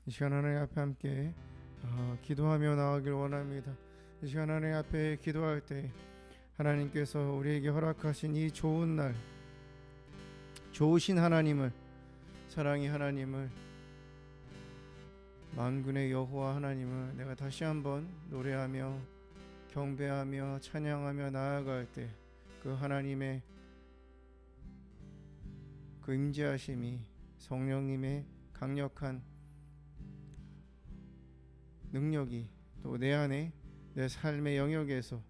이 시간 하나님 앞에 함께 기도하며 나아가길 원합니다. 이 시간 하나님 앞에 기도할 때 하나님께서 우리에게 허락하신 이 좋은 날, 좋으신 하나님을, 사랑의 하나님을, 만군의 여호와 하나님을 내가 다시 한번 노래하며 경배하며 찬양하며 나아갈 때 그 하나님의 그 임재하심이, 성령님의 강력한 능력이 또 내 안에, 내 삶의 영역에서,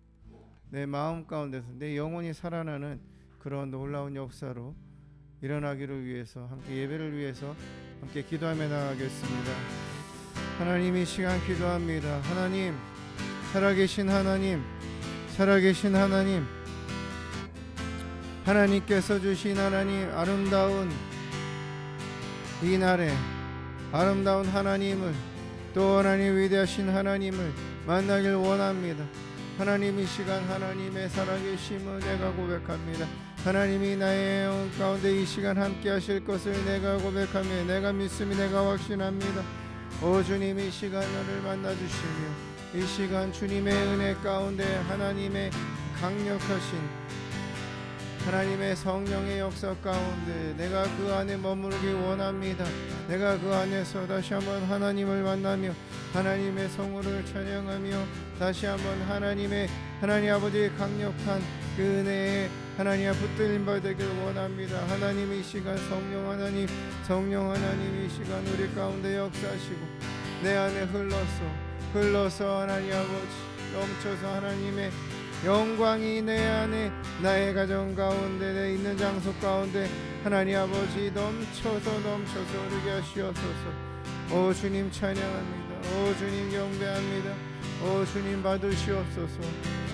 내 마음 가운데서 내 영혼이 살아나는 그런 놀라운 역사로 일어나기를 위해서, 함께 예배를 위해서 함께 기도하며 나가겠습니다. 하나님, 이 시간 기도합니다. 하나님, 살아계신 하나님, 살아계신 하나님, 하나님께서 주신 하나님, 아름다운 이 날에 아름다운 하나님을, 또 하나님 위대하신 하나님을 만나길 원합니다. 하나님, 이 시간 하나님의 살아계심을 내가 고백합니다. 하나님이 나의 영혼 가운데 이 시간 함께 하실 것을 내가 고백하며 내가 믿습니다. 내가 확신합니다. 오 주님, 이 시간 나를 만나주시며 이 시간 주님의 은혜 가운데 하나님의 강력하신 하나님의 성령의 역사 가운데 내가 그 안에 머무르기 원합니다. 내가 그 안에서 다시 한번 하나님을 만나며 하나님의 성호를 찬양하며 다시 한번 하나님 아버지의 강력한 그 은혜에 하나님 앞에 붙들림 받기를 원합니다. 하나님, 이 시간 성령 하나님 이 시간 우리 가운데 역사하시고 내 안에 흘러서 하나님 아버지 넘쳐서 하나님의 영광이 내 안에, 나의 가정 가운데, 내 있는 장소 가운데 하나님 아버지 넘쳐서 흐르게 하시옵소서. 오 주님 찬양합니다. 오 주님 경배합니다. 오 주님 받으시옵소서.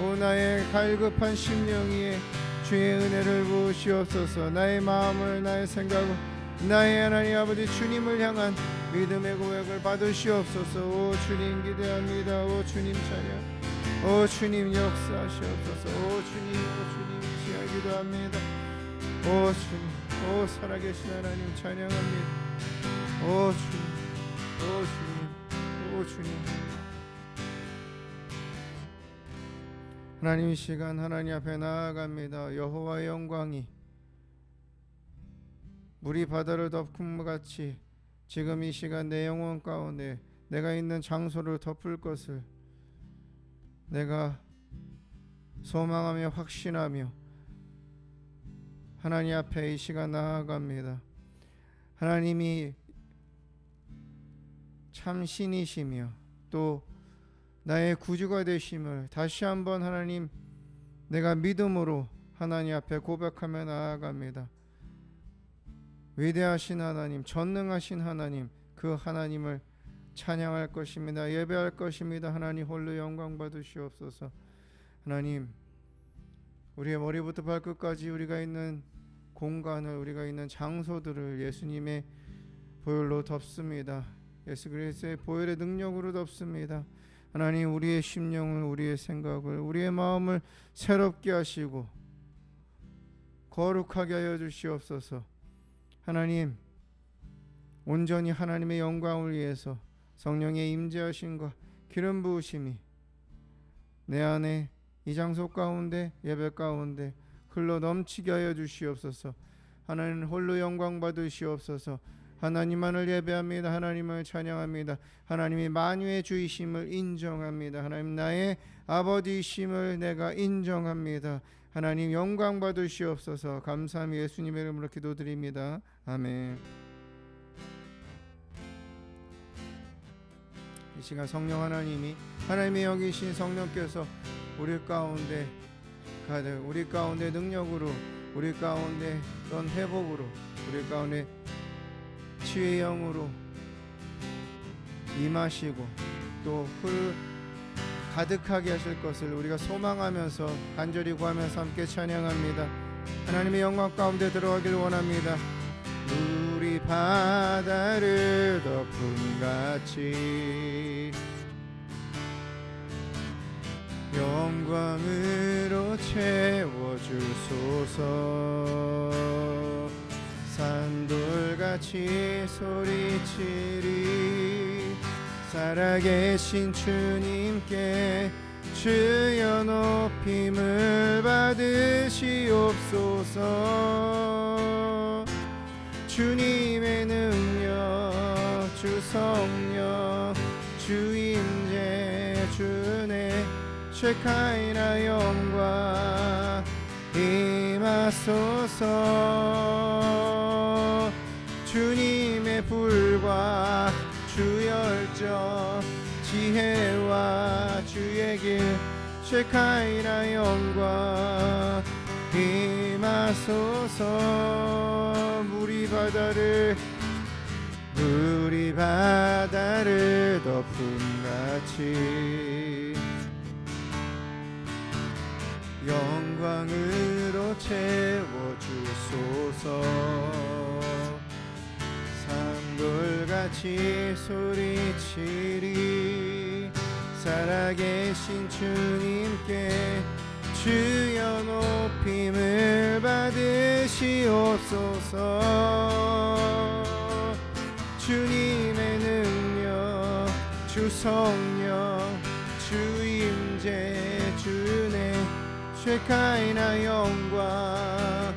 오 나의 갈급한 심령 위에 주의 은혜를 부으시옵소서. 나의 마음을, 나의 생각을, 나의 하나님 아버지 주님을 향한 믿음의 고백을 받으시옵소서. 오 주님 기대합니다. 오 주님 찬양, 오 주님 역사하시옵소서. 오 주님 시간 기도합니다. 오 주님, 오 살아계신 하나님 찬양합니다. 오 주님. 하나님, 이 시간 하나님 앞에 나아갑니다. 여호와의 영광이 물이 바다를 덮은 것 같이 지금 이 시간 내 영혼 가운데 내가 있는 장소를 덮을 것을 내가 소망하며 확신하며 하나님 앞에 이 시간 나아갑니다. 하나님이 참 신이시며 또 나의 구주가 되심을 다시 한번 하나님 내가 믿음으로 하나님 앞에 고백하며 나아갑니다. 위대하신 하나님, 전능하신 하나님, 그 하나님을 찬양할 것입니다. 예배할 것입니다. 하나님 홀로 영광 받으시옵소서. 하나님, 우리의 머리부터 발끝까지 우리가 있는 공간을, 우리가 있는 장소들을 예수님의 보혈로 덮습니다. 예수 그리스도의 보혈의 능력으로 덮습니다. 하나님, 우리의 심령을, 우리의 생각을, 우리의 마음을 새롭게 하시고 거룩하게 하여 주시옵소서. 하나님, 온전히 하나님의 영광을 위해서 성령의 임재하심과 기름 부으심이 내 안에 이 장소 가운데, 예배 가운데 흘러 넘치게 하여 주시옵소서. 하나님 홀로 영광 받으시옵소서. 하나님만을 예배합니다. 하나님을 찬양합니다. 하나님이 만유의 주이심을 인정합니다. 하나님 나의 아버지이심을 내가 인정합니다. 하나님 영광 받으시옵소서. 감사함이 예수님의 이름으로 기도드립니다. 아멘. 이 시간 성령 하나님이 여기신 성령께서 우리 가운데 가득, 우리 가운데 능력으로, 우리 가운데 떤 회복으로, 우리 가운데 치유의 영으로 임하시고 또 가득하게 하실 것을 우리가 소망하면서 간절히 구하면서 함께 찬양합니다. 하나님의 영광 가운데 들어가길 원합니다. 물이 바다를 덮은 같이 영광으로 채워주소서. 산돌같이 소리치리 살아계신 주님께 주여 높임을 받으시옵소서. 주님의 능력 주 성령 주 임재 주의 쉐카이나 영광 임하소서. 주님의 불과 주 열정 지혜와 주의 길 쉐카이나 영광 임하소서. 물이 바다를 덮음같이 영광으로 채워주소서. 산돌같이 소리치리 살아계신 주님께 주여 높임을 받으시옵소서. 주님의 능력 주 성령 주 임재 주의 쉐카이나 영광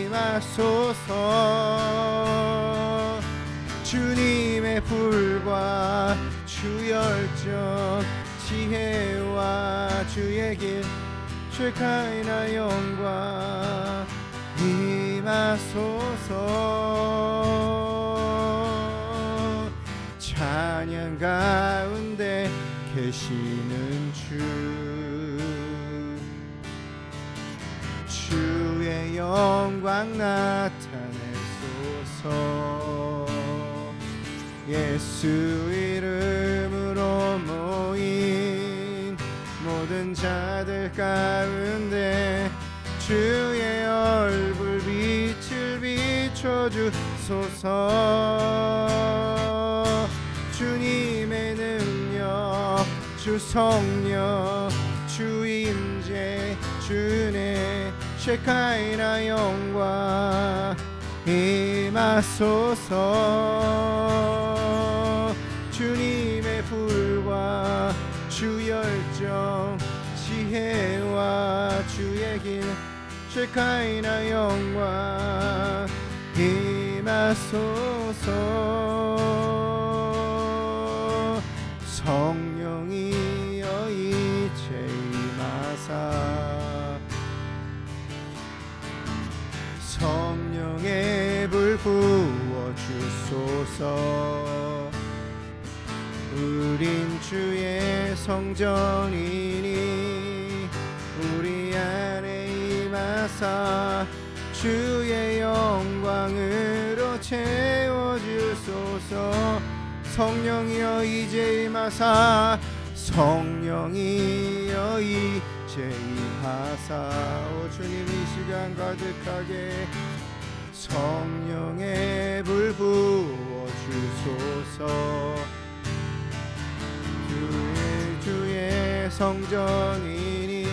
임하소서. 주님의 불과 주 열정 지혜와 주의 길 쉐카이나 영광 임하소서. 찬양 가운데 계시는 주의 영광 나타내소서. 예수 이름으로 모인 모든 자들 가운데 주의 얼굴 빛을 비춰주소서. 주님의 능력 주 성령 주 임재 주의 쉐카이나 영광 임하소서. 주님의 불과 주 열정 지혜와 주의 길 쉐카이나 영광 임하소서. 성령이여 이제 임하사 성령의 불 부어주소서. 우린 주의 성전이니 우리 안에 임하사 주의 영광으로 채워주소서. 성령이여 이제 임하사 성령이여 이제 임하사. 오 주님 이 시간 가득하게 성령의 불 부어주소서. 주의 성전이니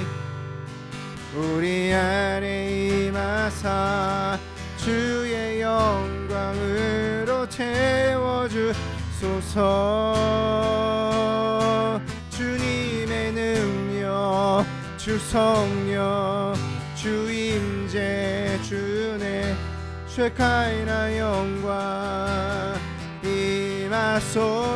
우리 안에 임하사 주의 영광으로 채워주소서. 주님의 능력 주 성령 주 임재 주의 쉐카이나 영광 임하소서.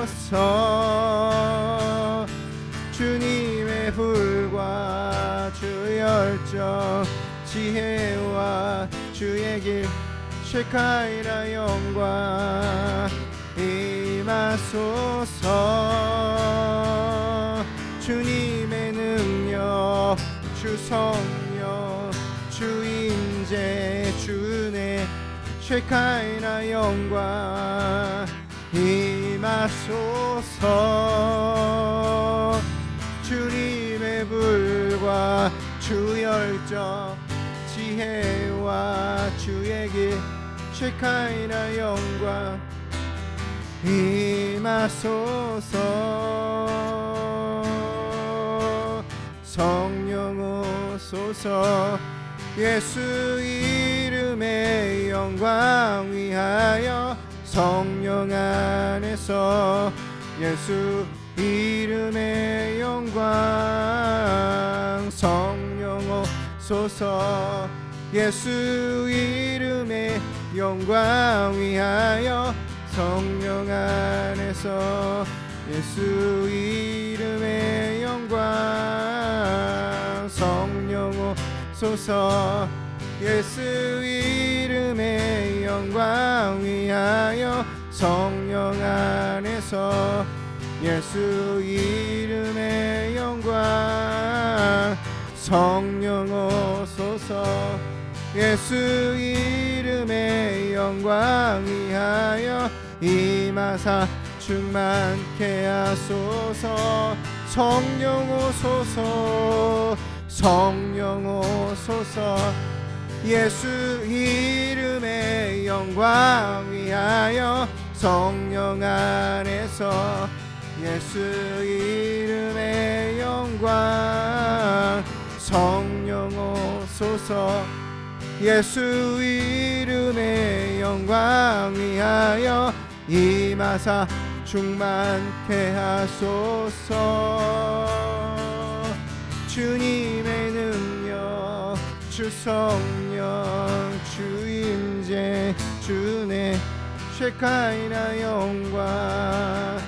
주님의 불과 주 열정 지혜와 주의 길 쉐카이나 영광 임하소서. 주님의 능력 주 성령 주 임재 주의 쉐카이나 영광 임하소서. 주님의 불과 주 열정 지혜와 주의 길 쉐카이나 영광 임하소서. 성령 오소서. 예수 이름의 영광 위하여 성령 안에서 예수 이름의 영광 성령 오소서 예수 이름의 영광 위하여 성령 안에서 예수 이름의 영광 성령 오소서 예수 이름의 영광 위하여 성령 안에서 예수 이름의 영광 성령 오소서 예수 이름의 영광 위하여 임하사 충만케 하소서 성령 오소서 성령 오소서 예수 이름의 영광 위하여 성령 안에서 예수 이름의 영광 성령 오소서 예수 이름의 영광 위하여 임하사 충만케 하소서 주님의 능력 주 성령 주 임재 주네 쉐카이나 영광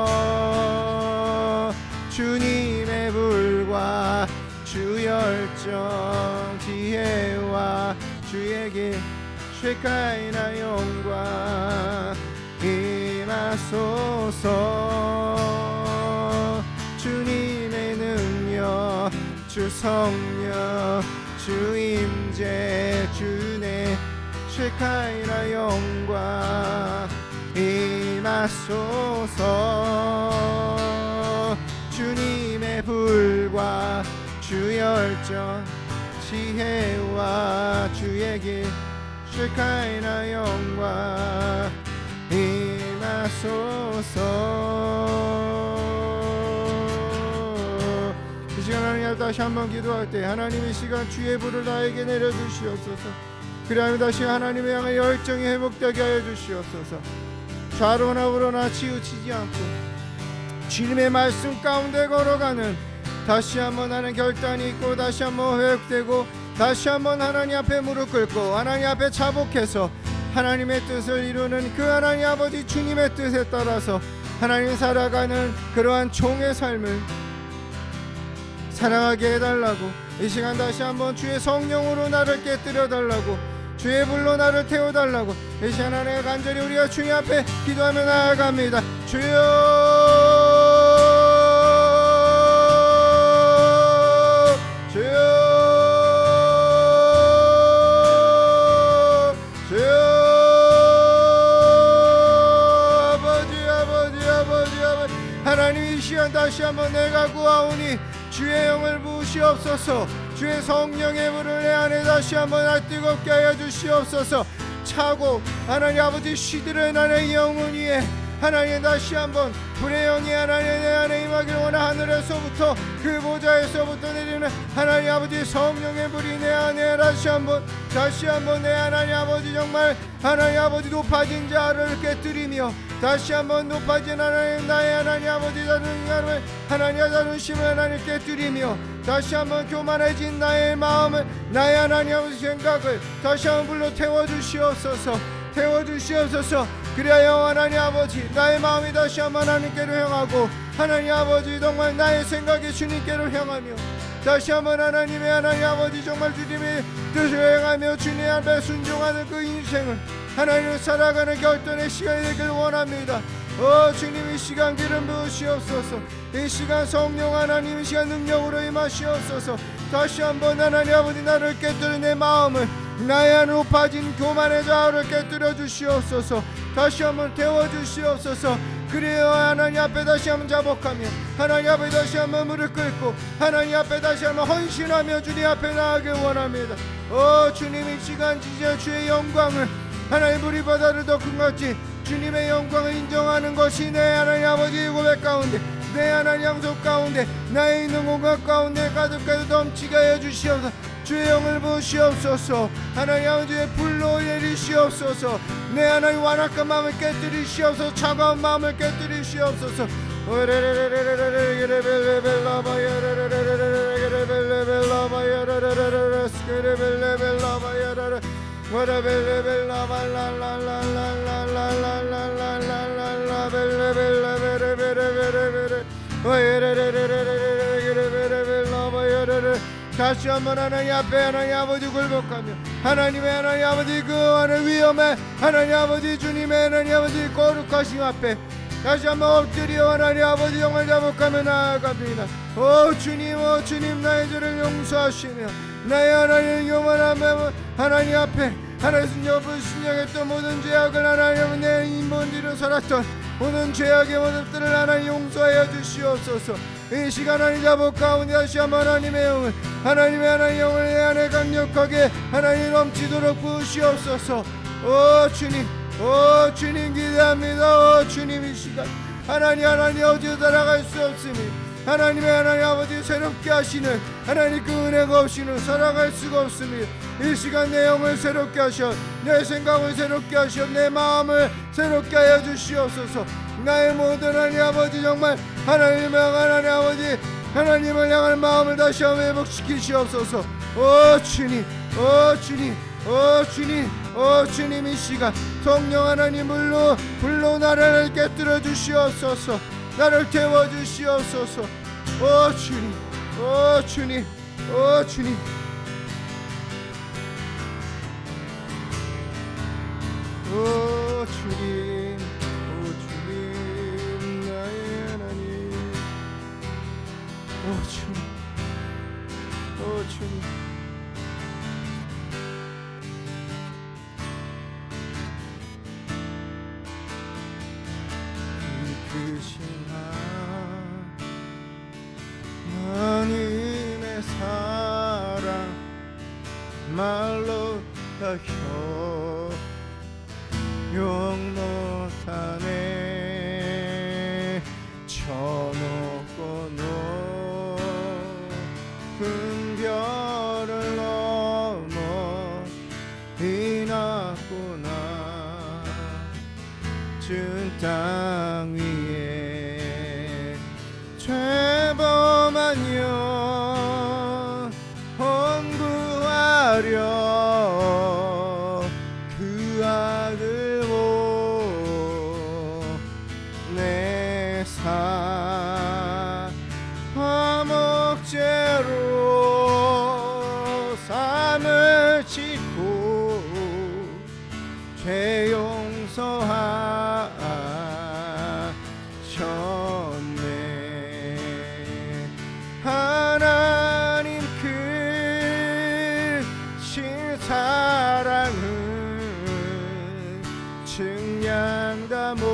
임하소서 주님의 불과 주 열정 지혜와 주의 길 쉐카이나 영광 임하소서 주님의 능력 주 성령 주 임재 주네 쉐카이나 영광 임하소서 주님의 불과 주 열정 지혜와 주의 길 쉐카이나 영광 임하소서 이 시간 하나님 다시 한번 기도할 때 하나님 이 시간 주의 불을 나에게 내려주시옵소서 그리하여 다시 하나님의 향한 열정이 회복되게 하여 주시옵소서 좌로나 우로나 치우치지 않고 주님의 말씀 가운데 걸어가는 다시 한번 하는 결단이 있고 다시 한번 회복되고 다시 한번 하나님 앞에 무릎 꿇고 하나님 앞에 자복해서 하나님의 뜻을 이루는 그 하나님 아버지 주님의 뜻에 따라서 하나님 살아가는 그러한 종의 삶을 살아가게 해달라고 이 시간 다시 한번 주의 성령으로 나를 깨뜨려 달라고 주의 불로 나를 태워달라고 이 시간 안에 간절히 우리가 주님 앞에 기도하며 나아갑니다. 주여 주여 주여 아버지 하나님 이 시간 다시 한번 내가 구하오니 주의 영을 부으시옵소서 주의 성령의 불을 내 안에 다시 한번 뜨겁게 하여 주시옵소서 차고 하나님 아버지 시들은 나의 영혼 위에 하나님 다시 한번 불의 영이 하나님 내 안에 임하기를 원하 하늘에서부터 그 보좌에서부터 내리는 하나님 아버지 성령의 불이 내 안에 다시 한번 내 하나님 아버지 정말 하나님 아버지 높아진 자를 깨뜨리며 다시 한번 높아진 하나님 나의 하나님 아버지 하나님 자존심을 하나님 깨뜨리며 다시 한번 교만해진 나의 마음을 나의 하나님 아버지 생각을 다시 한번 불러 태워주시옵소서 그리하여 하나님 아버지 나의 마음이 다시 한번 하나님께로 향하고 하나님 아버지 정말 나의 생각이 주님께로 향하며 다시 한번 하나님의 하나님 아버지 정말 주님의 뜻을 행하며 주님 앞에 순종하는 그 인생을 하나님을 살아가는 결단의 시간이 되길 원합니다. 주님 이 시간 기름 부으시옵소서 이 시간 성령 하나님 이 시간 능력으로 임하시옵소서 다시 한번 하나님 아버지 나를 깨뜨려 내 마음을 나의 높아진 교만의 자아를 깨뜨려 주시옵소서 다시 한번 태워주시옵소서 그리하여 하나님 앞에 다시 한번 자복하며 하나님 앞에 다시 한번 무릎 꿇고 하나님 앞에 다시 한번 헌신하며 주님 앞에 나아가길 원합니다. 주님 이 시간 지지어 주의 영광을 하나님 우리 바다를 더 큰 것이 주님의 영광을 인정하는 것이 내 하나님 아버지 고백 가운데 내 하나님 양속 가운데 나의 있는 공간 가운데 가득하게 넘치게 하여 주시옵소서 주의 영을 부으시옵소서. 하나님 아버지의 불로 내리시옵소서. 내 하나님 완악한 마음을 깨뜨리시옵소서. 차가운 마음을 깨뜨리시옵소서. 다시 한번 하나님 앞에 하나님 아버지 굴복하며 하나님의 하나님 아버지 그 안에 위험에 하나님 아버지 주님의 하나님 아버지 거룩하신 앞에 다시 한번 엎드려 하나님 아버지 영을 자복하며 나아갑니다. 오 주님 나의 죄를 용서하시며 나의 하나님 요만한 하나님 앞에 하나님 여부 신령했던 모든 죄악을 하나님 내 인본지로 살았던 모든 죄악의 모습들을 하나님 용서하여 주시옵소서. 이 시간 하나님 자복 가운데 다시 한번 하나님의 영을 하나님의 하나님 영을 내 안에 강력하게 하나님 넘치도록 부으시옵소서. 오 주님 기대합니다. 오 주님 이 시간 하나님 어디로 살아갈 수 없으니 하나님의 하나님 아버지 새롭게 하시는 하나님 그 은혜가 없이는 살아갈 수가 없습니다. 이 시간 내 영을 새롭게 하셔 내 생각을 새롭게 하셔 내 마음을 새롭게 하여 주시옵소서. 나의 모든 하나님 아버지 정말 하나님을 향한 하나님 아버지 하나님을 향한 마음을 다시 한번 회복시키시옵소서. 오 주님 이 시간 성령 하나님 불로 나를 깨뜨려 주시옵소서. 나를 태워 주시옵소서. 오 주님 오 주님 오 주님 나의 하나님 오 주님 크신 하나님의 사랑 말로 다 용 못하네. 저 높고 높은 별을 넘어 이 낮구나 준 땅 위에 죄범한 영혼 구하려 그 아들 보내사 화목제로 삶을 짓고 죄 용서하셨네. 하나님 크신 사랑은 증량다 못하며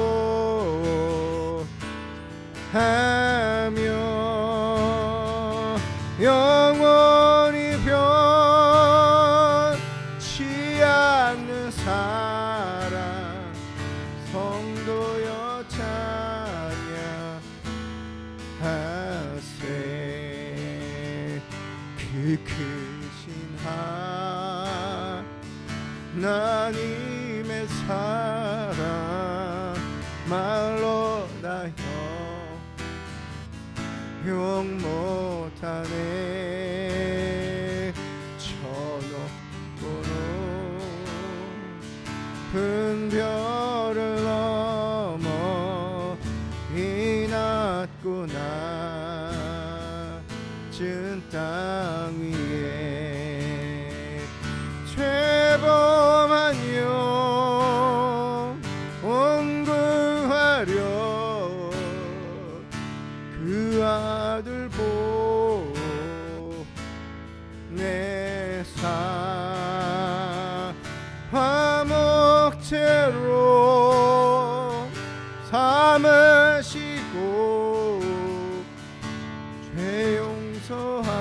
영원히 변치 않는 사랑 성도여 찬양하세. 그 크신 하나님의 사랑 말로 다 용 못하네. 저 높고 높은 별을 넘어 이 낮구나 준 땅 위에 죄범한 영혼 구하려 그 아들 보내사 화목제로 삼으시고 죄 용서하셨네.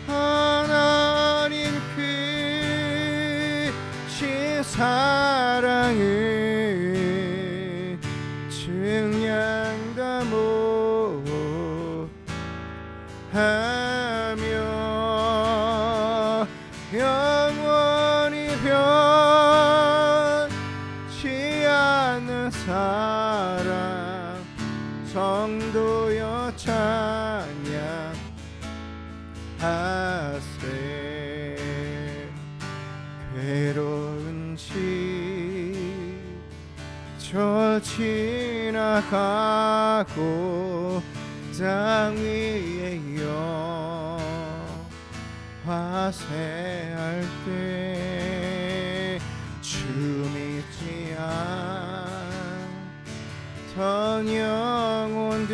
하나님 크신 사랑을 증량다 못 영원히 변치 않는 사랑 성도여 찬양하세. 괴로운 시절 지나가고 땅 위에 화세할 때 주 믿지 않던 영혼들은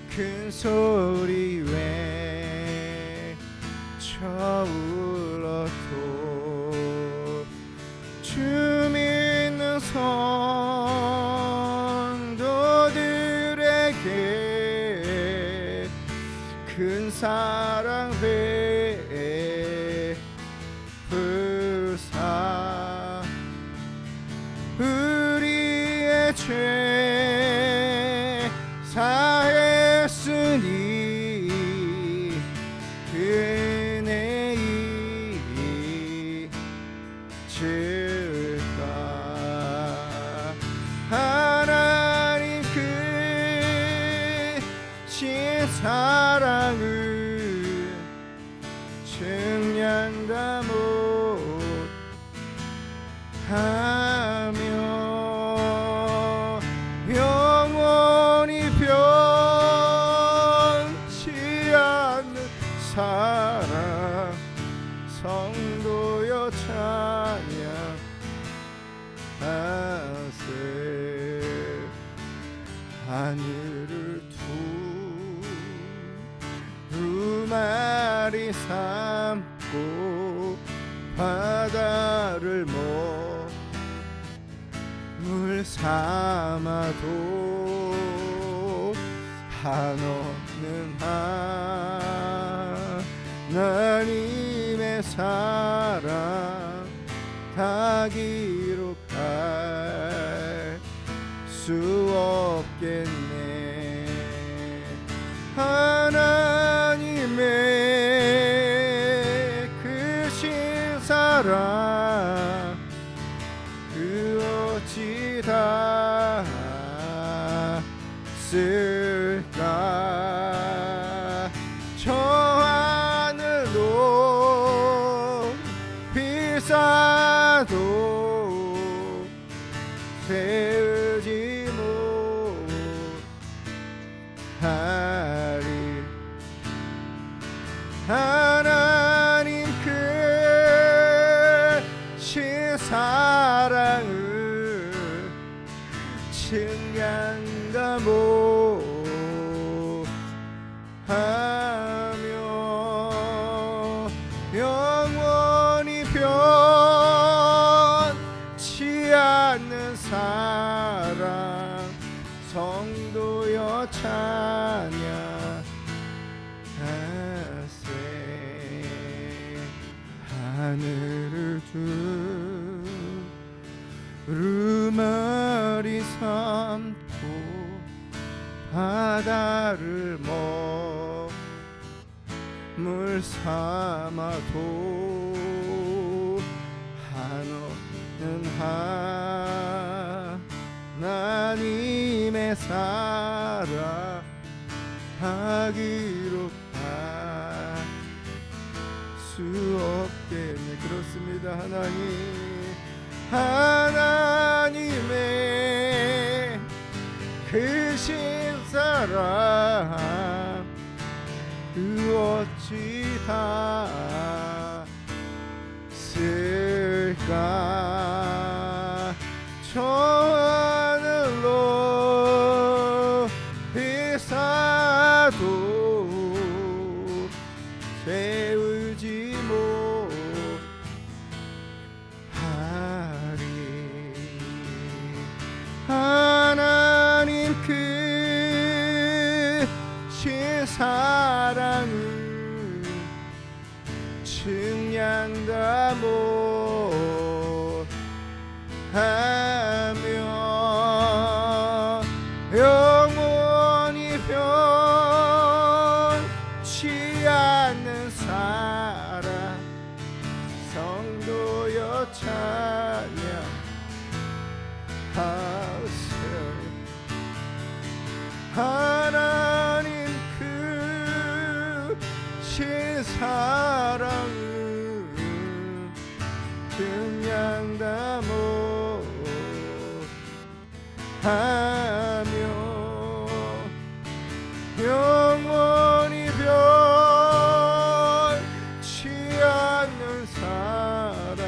큰 소리 외쳐 울어도 주 믿는 성도들에게 큰 사랑 베푸사 우리의 죄 사했으니 은혜 잊을까. 하나님 크신 사랑을 증량다 못하며 영원히 변치 않는 사랑 성도여 찬양하세. 하늘을 두루마리 삼고 바다를 물 삼아도 한없는 하나님의 사랑 다 기록할 수 없겠네. 하나님의 크신 사랑 그 어찌 다 쓸까. 저 하늘 높이 쌓아도 세우지 못하리. 하나님 크신 사랑을 증량다 못하며 영원히 변치 않는 사랑 성도여 찬양하세. 하늘을 두루마리 삼고 바다를 물 삼아도 한없는 하나님의 사랑 하기로 수 없겠네. 그렇습니다. 하나님의 크신 사랑 그 어찌 다 쓸까. 저 하늘로 비싸도 세우지 못하리. 하나님 크신 사랑을 증량다 못하며 영원히 변치 않는 사랑 찬양하세. 하나님 크신 사랑을 증량다모 하며 영원히 변치 않는 사랑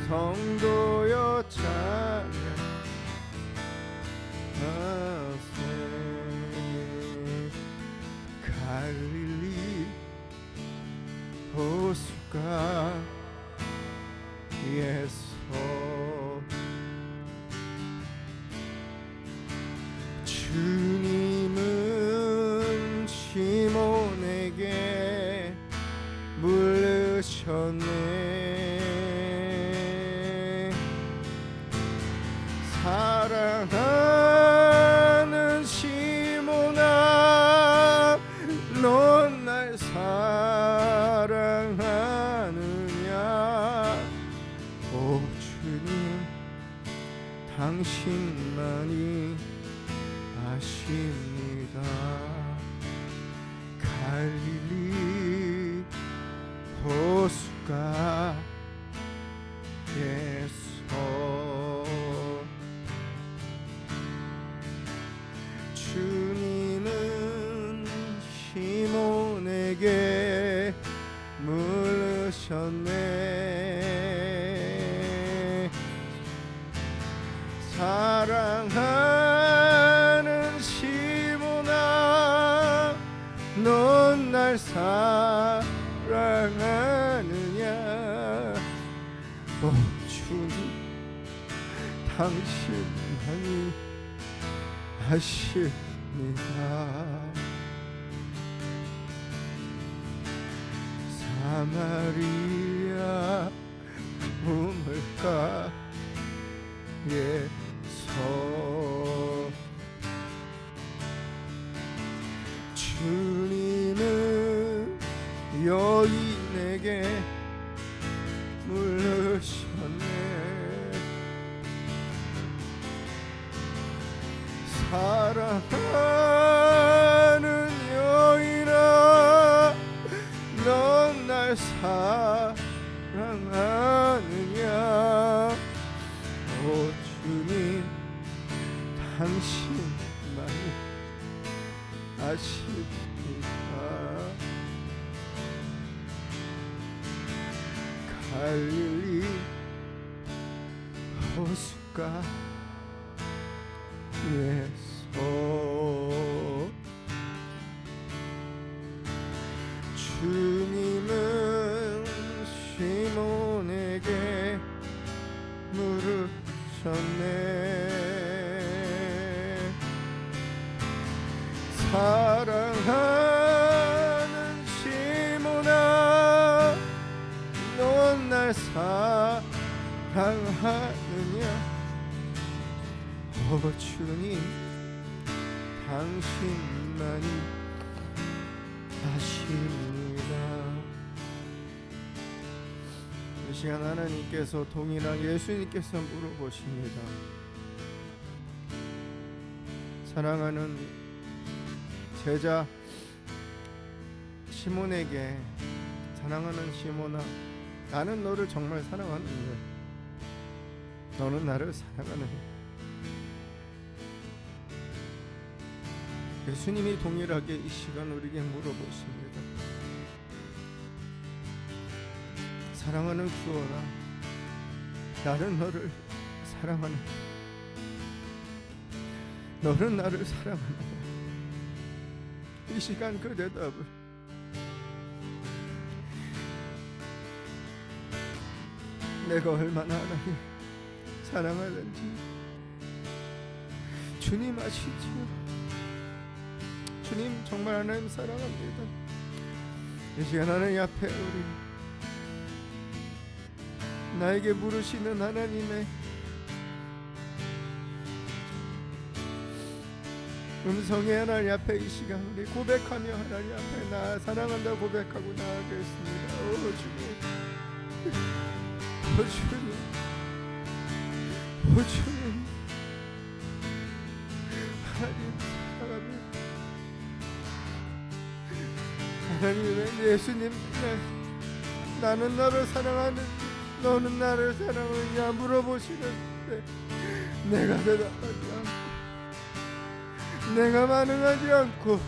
성도여 찬양하세. 갈릴리 호숫가에서 주님은 시몬에게 물으셨네. 사랑하는 시몬아, 넌 날 사랑하느냐? 오 주님, 당신만이 아십니다. 갈릴리 호숫가에서 주님은 시몬에게 물으셨네. 사랑하는 시몬아, 넌 날 사랑하느냐? 오 주님, 당신만이 아십니다. 사마리아 우물가에서 주님은 여인에게 물으셨네. 사랑하는 여인아, 넌 날 사랑하느냐? 오 주님, 당신만이 아십니다. 갈릴리 호숫가에서 주님은 시몬에게 물으셨네. 사랑하는 시몬아, 넌 날 사랑하느냐? 오 주님, 당신만이 아십니다. 이 시간 하나님께서 동일한 예수님께서 물어보십니다. 사랑하는 제자 시몬에게, 사랑하는 시몬아, 나는 너를 정말 사랑하느냐? 너는 나를 사랑하느냐? 예수님이 동일하게 이 시간 우리에게 물어보십니다. 사랑하는 주어라, 나는 너를 사랑하느냐? 너는 나를 사랑하느냐? 이 시간 그 대답을 내가 얼마나 하나님 사랑하는지 주님 아시지요. 주님 정말 하나님 사랑합니다. 이 시간 하나님 앞에 우리 나에게 물으시는 하나님의 음성의 하나님 앞에 이 시간 우리 고백하며 하나님 앞에 나 사랑한다 고백하고 나아가겠습니다. 오 주님, 오 주님, 오 주님, 하나님 사랑합니다. 하나님, 예수님, 나는 너를 사랑하는지 너는 나를 사랑하느냐 물어보시는데 내가 대답하지 않고, 내가 반응하지 않고,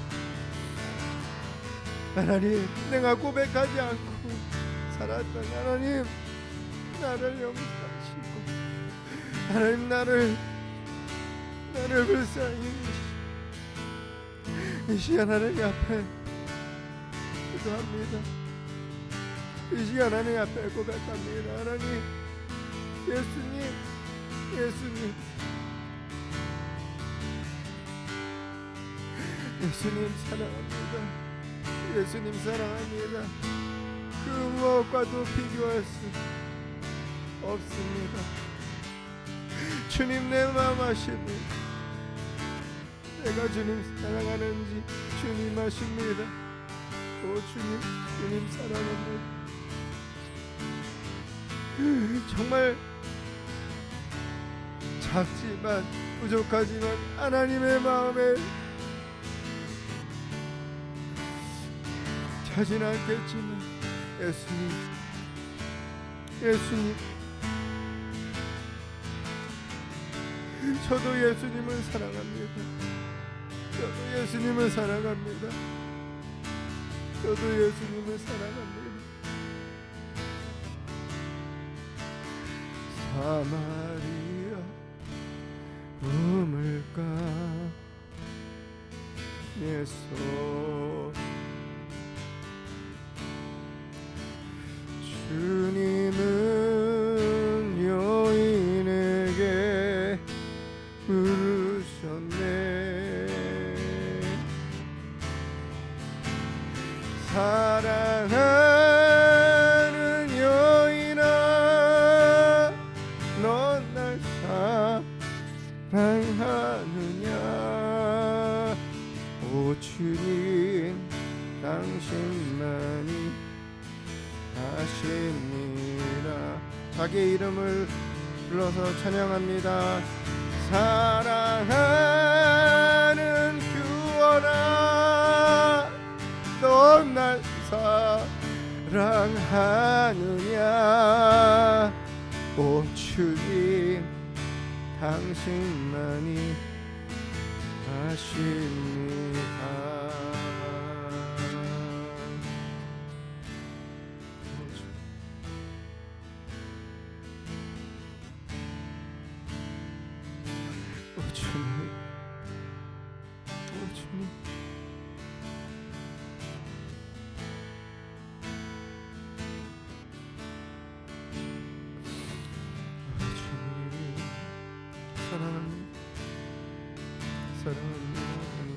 하나님, 내가 고백하지 않고 살았던 하나님, 나를 용서하시고 하나님, 나를 불쌍히 이 시간 하나님 앞에 기도합니다. 이 시간 하나님 앞에 고백합니다. 하나님, 예수님 사랑합니다. 예수님 사랑합니다. 그 무엇과도 비교할 수 없습니다. 주님, 내 마음 아십니다. 내가 주님 사랑하는지 주님 아십니다. 오 주님 사랑합니다. 정말 작지만 부족하지만 하나님의 마음에 차진 않겠지만 예수님, 저도 예수님을 사랑합니다. 저도 예수님을 사랑합니다. 사마리아 우물가에서 주님은 여인에게 물으셨네. 사랑하는 여인아, 넌 날 사랑하느냐. 오 주님, 당신만이 아십니다. 자기 이름을 불러서 찬양합니다. 사랑하는 구원아, 넌 날 사랑하느냐. 오 주님, 당신만이 아십니다. 사랑합니다.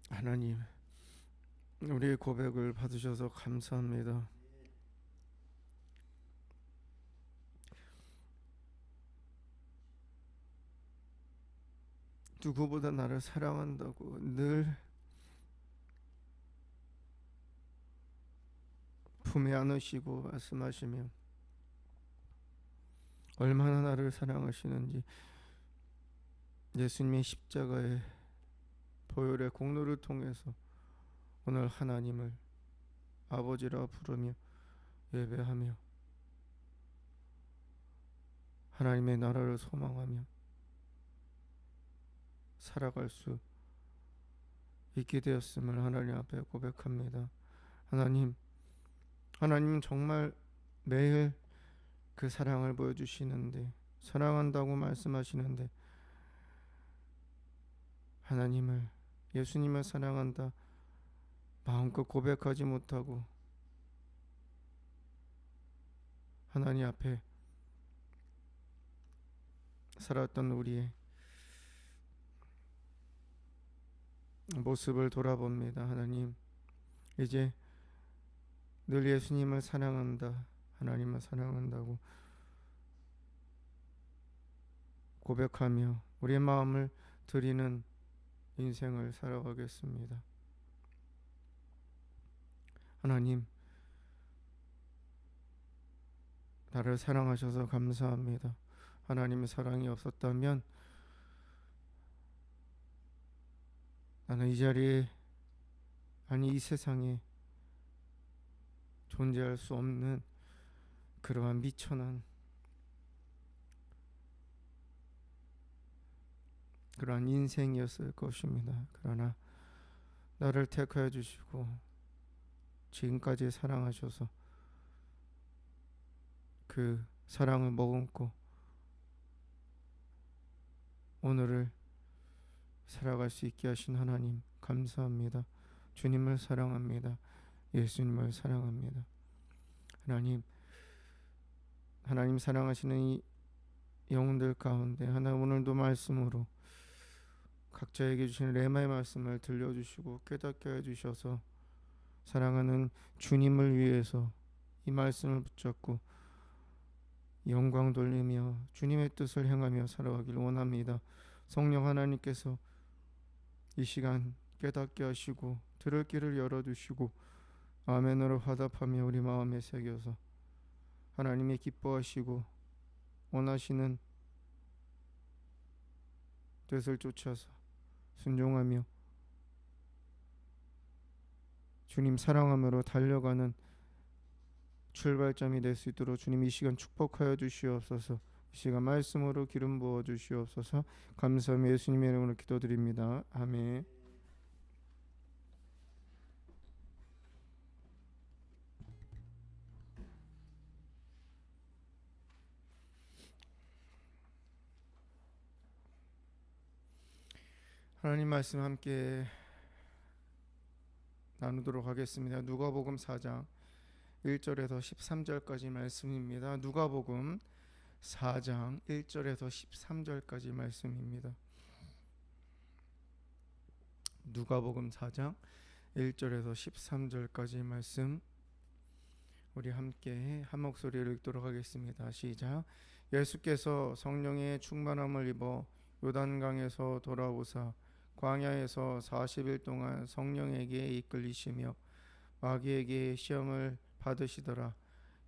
하나님, 우리의 고백을 받으셔서 감사합니다. 누구보다 나를 사랑한다고 늘 품에 안으시고 말씀하시며 얼마나 나를 사랑하시는지 예수님의 십자가의 보혈의 공로를 통해서 오늘 하나님을 아버지라 부르며 예배하며 하나님의 나라를 소망하며 살아갈 수 있게 되었음을 하나님 앞에 고백합니다. 하나님은 정말 매일 그 사랑을 보여주시는데, 사랑한다고 말씀하시는데, 예수님을 사랑한다 마음껏 고백하지 못하고 하나님 앞에 살았던 우리의 모습을 돌아봅니다. 하나님, 이제 늘 예수님을 사랑한다, 하나님을 사랑한다고 고백하며 우리의 마음을 드리는 인생을 살아가겠습니다. 하나님, 나를 사랑하셔서 감사합니다. 하나님의 사랑이 없었다면 나는 이 자리에, 아니 이 세상에 존재할 수 없는 그러한 미천한 그러한 인생이었을 것입니다. 그러나 나를 택하여 주시고 지금까지 사랑하셔서 그 사랑을 머금고 오늘을 살아갈 수 있게 하신 하나님 감사합니다. 주님을 사랑합니다. 예수님을 사랑합니다. 하나님 사랑하시는 이 영혼들 가운데 오늘도 말씀으로 각자에게 주신 레마의 말씀을 들려주시고 깨닫게 해주셔서 사랑하는 주님을 위해서 이 말씀을 붙잡고 영광 돌리며 주님의 뜻을 행하며 살아가길 원합니다. 성령 하나님께서 이 시간 깨닫게 하시고 들을 길을 열어주시고 아멘으로 화답하며 우리 마음에 새겨서 하나님이 기뻐하시고 원하시는 뜻을 쫓아서 순종하며 주님 사랑함으로 달려가는 출발점이 될 수 있도록 주님 이 시간 축복하여 주시옵소서. 이 시간 말씀으로 기름 부어 주시옵소서. 감사하며 예수님의 이름으로 기도드립니다. 아멘. 하나님 말씀 함께 나누도록 하겠습니다. 누가복음 4장 1절에서 13절까지 말씀입니다. 누가복음 4장 1절에서 13절까지 말씀입니다. 누가복음 4장 1절에서 13절까지 말씀 우리 함께 한 목소리로 읽도록 하겠습니다. 시작. 예수께서 성령의 충만함을 입어 요단강에서 돌아오사 광야에서 40일 동안 성령에게 이끌리시며 마귀에게 시험을 받으시더라.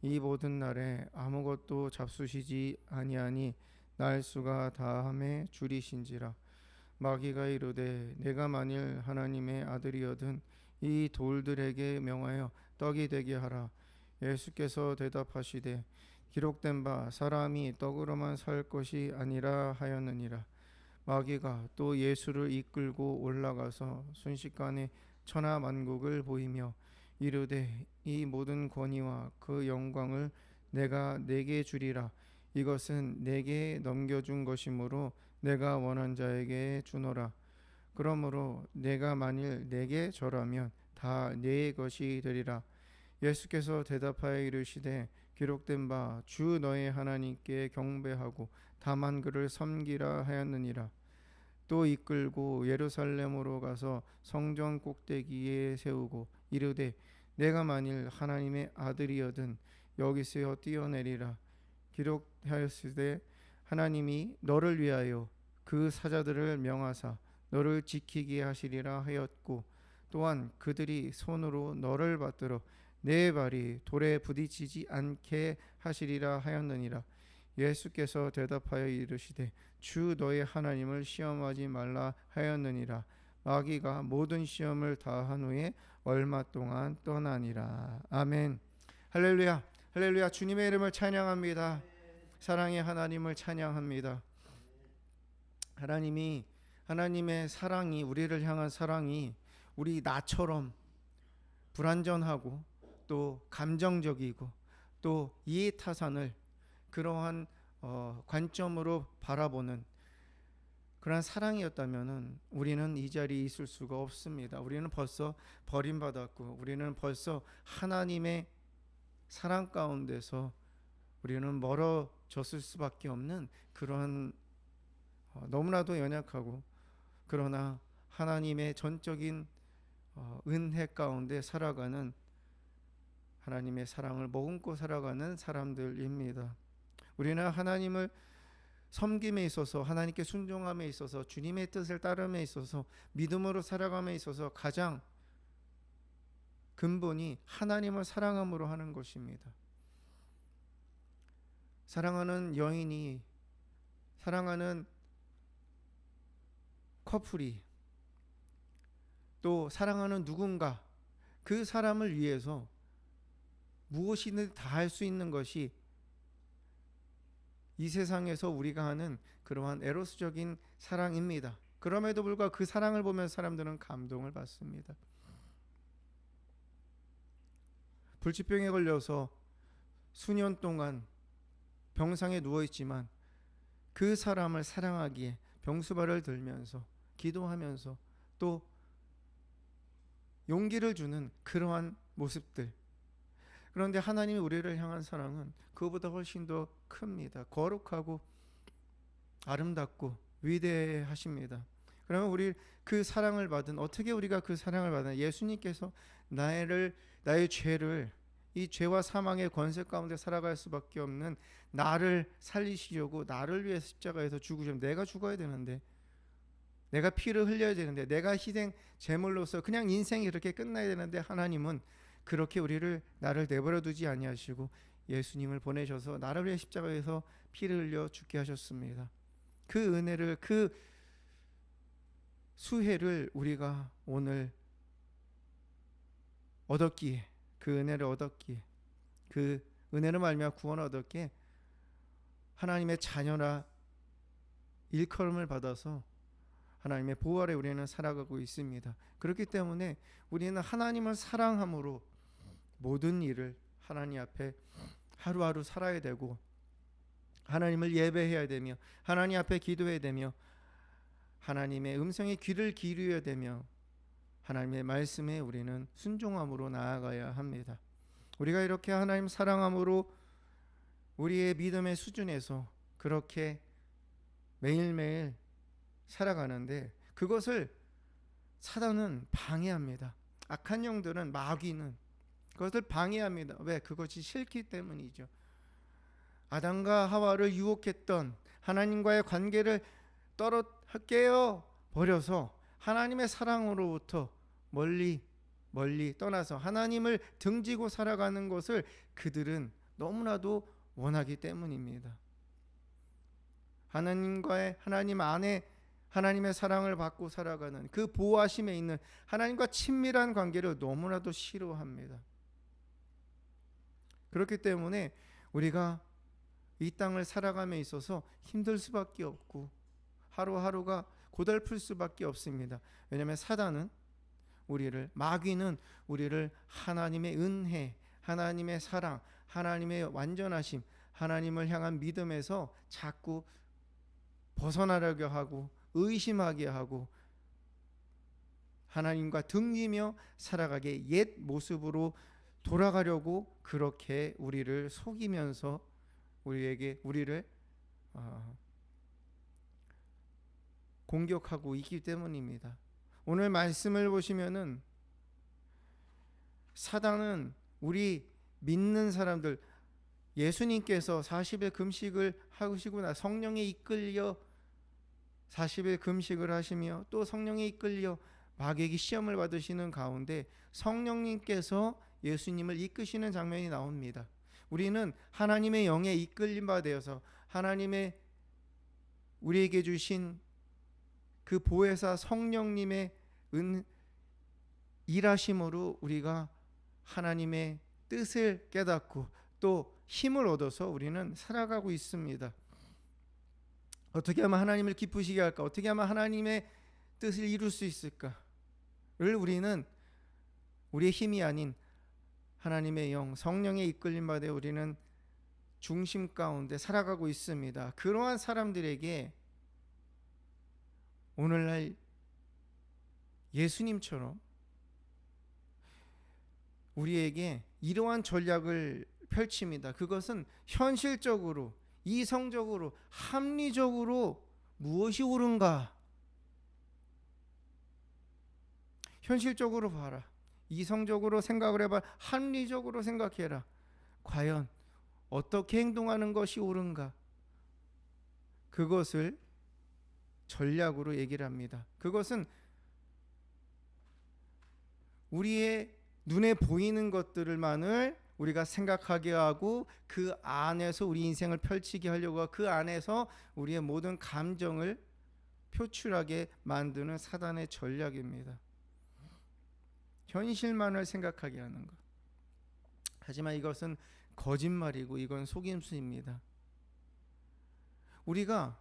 이 모든 날에 아무것도 잡수시지 아니하니 날수가 다함에 줄이신지라. 마귀가 이르되 내가 만일 하나님의 아들이거든 이 돌들에게 명하여 떡이 되게 하라. 예수께서 대답하시되 기록된 바 사람이 떡으로만 살 것이 아니라 하였느니라. 마귀가 또 예수를 이끌고 올라가서 순식간에 천하만국을 보이며 이르되 이 모든 권위와 그 영광을 내가 네게 주리라. 이것은 내게 넘겨준 것이므로 내가 원한 자에게 주노라. 그러므로 내가 만일 네게 절하면 다 네 것이 되리라. 예수께서 대답하여 이르시되 기록된 바 주 너의 하나님께 경배하고 다만 그를 섬기라 하였느니라. 또 이끌고 예루살렘으로 가서 성전 꼭대기에 세우고 이르되 내가 만일 하나님의 아들이거든 여기서 뛰어내리라. 기록하였으되 하나님이 너를 위하여 그 사자들을 명하사 너를 지키게 하시리라 하였고 또한 그들이 손으로 너를 받들어 내 발이 돌에 부딪히지 않게 하시리라 하였느니라. 예수께서 대답하여 이르시되 주 너의 하나님을 시험하지 말라 하였느니라. 마귀가 모든 시험을 다한 후에 얼마 동안 떠나니라. 아멘. 할렐루야. 할렐루야. 주님의 이름을 찬양합니다. 사랑의 하나님을 찬양합니다. 하나님의 사랑이, 우리를 향한 사랑이 우리 나처럼 불완전하고 또 감정적이고 또 이해타산을 그러한 관점으로 바라보는 그러한 사랑이었다면 우리는 이 자리에 있을 수가 없습니다. 우리는 벌써 버림받았고 우리는 벌써 하나님의 사랑 가운데서 우리는 멀어졌을 수밖에 없는 그러한 너무나도 연약하고 그러나 하나님의 전적인 은혜 가운데 살아가는 하나님의 사랑을 머금고 살아가는 사람들입니다. 우리는 하나님을 섬김에 있어서, 하나님께 순종함에 있어서, 주님의 뜻을 따름에 있어서, 믿음으로 살아감에 있어서 가장 근본이 하나님을 사랑함으로 하는 것입니다. 사랑하는 여인이, 사랑하는 커플이, 또 사랑하는 누군가, 그 사람을 위해서 무엇이든 다 할 수 있는 것이 이 세상에서 우리가 하는 그러한 에로스적인 사랑입니다. 그럼에도 불구하고 그 사랑을 보면 사람들은 감동을 받습니다. 불치병에 걸려서 수년 동안 병상에 누워있지만 그 사람을 사랑하기에 병수발을 들면서 기도하면서 또 용기를 주는 그러한 모습들. 그런데 하나님이 우리를 향한 사랑은 그보다 훨씬 더 큽니다. 거룩하고 아름답고 위대하십니다. 그러면 우리 그 사랑을 받은, 어떻게 우리가 그 사랑을 받은, 예수님께서 나의 죄를, 이 죄와 사망의 권세 가운데 살아갈 수밖에 없는 나를 살리시려고 나를 위해 십자가에서 죽으시면, 내가 죽어야 되는데, 내가 피를 흘려야 되는데, 내가 희생 제물로서 그냥 인생이 그렇게 끝나야 되는데, 하나님은 그렇게 나를 내버려 두지 아니하시고 예수님을 보내셔서 나를 위해 십자가에서 피를 흘려 죽게 하셨습니다. 그 은혜를, 그 수혜를 우리가 오늘 얻었기에, 그 은혜를 얻었기에, 그 은혜를 말미암아 구원을 얻었기에 하나님의 자녀라 일컬음을 받아서 하나님의 보호 아래 우리는 살아가고 있습니다. 그렇기 때문에 우리는 하나님을 사랑함으로 모든 일을 하나님 앞에 하루하루 살아야 되고, 하나님을 예배해야 되며, 하나님 앞에 기도해야 되며, 하나님의 음성에 귀를 기울여야 되며, 하나님의 말씀에 우리는 순종함으로 나아가야 합니다. 우리가 이렇게 하나님 사랑함으로 우리의 믿음의 수준에서 그렇게 매일매일 살아가는데, 그것을 사단은 방해합니다. 악한 영들은, 마귀는 그것을 방해합니다. 왜? 그것이 싫기 때문이죠. 아담과 하와를 유혹했던 하나님과의 관계를 깨어 버려서 하나님의 사랑으로부터 멀리 떠나서 하나님을 등지고 살아가는 것을 그들은 너무나도 원하기 때문입니다. 하나님 안에 하나님의 사랑을 받고 살아가는 그 보호하심에 있는 하나님과 친밀한 관계를 너무나도 싫어합니다. 그렇기 때문에 우리가 이 땅을 살아감에 있어서 힘들 수밖에 없고 하루하루가 고달플 수밖에 없습니다. 왜냐하면 사단은 마귀는 우리를 하나님의 은혜, 하나님의 사랑, 하나님의 완전하심, 하나님을 향한 믿음에서 자꾸 벗어나려고 하고 의심하게 하고 하나님과 등지며 살아가게, 옛 모습으로 돌아가려고 그렇게 우리를 속이면서 우리를 공격하고 있기 때문입니다. 오늘 말씀을 보시면은 사단은 우리 믿는 사람들, 예수님께서 40일 금식을 하시고 나 성령에 이끌려 40일 금식을 하시며 또 성령에 이끌려 마귀에게 시험을 받으시는 가운데 성령님께서 예수님을 이끄시는 장면이 나옵니다. 우리는 하나님의 영에 이끌림 바 되어서 하나님의 우리에게 주신 그 보혜사 성령님의 일하심으로 우리가 하나님의 뜻을 깨닫고 또 힘을 얻어서 우리는 살아가고 있습니다. 어떻게 하면 하나님을 기쁘시게 할까? 어떻게 하면 하나님의 뜻을 이룰 수 있을까를 우리는 우리의 힘이 아닌 하나님의 영, 성령의 이끌림 받아 우리는 중심 가운데 살아가고 있습니다. 그러한 사람들에게 오늘날 예수님처럼 우리에게 이러한 전략을 펼칩니다. 그것은 현실적으로, 이성적으로, 합리적으로 무엇이 옳은가? 현실적으로 봐라. 이성적으로 생각을 해봐. 합리적으로 생각해라. 과연 어떻게 행동하는 것이 옳은가? 그것을 전략으로 얘기를 합니다. 그것은 우리의 눈에 보이는 것들만을 우리가 생각하게 하고 그 안에서 우리 인생을 펼치게 하려고 하고 그 안에서 우리의 모든 감정을 표출하게 만드는 사단의 전략입니다. 현실만을 생각하게 하는 것. 하지만 이것은 거짓말이고 이건 속임수입니다. 우리가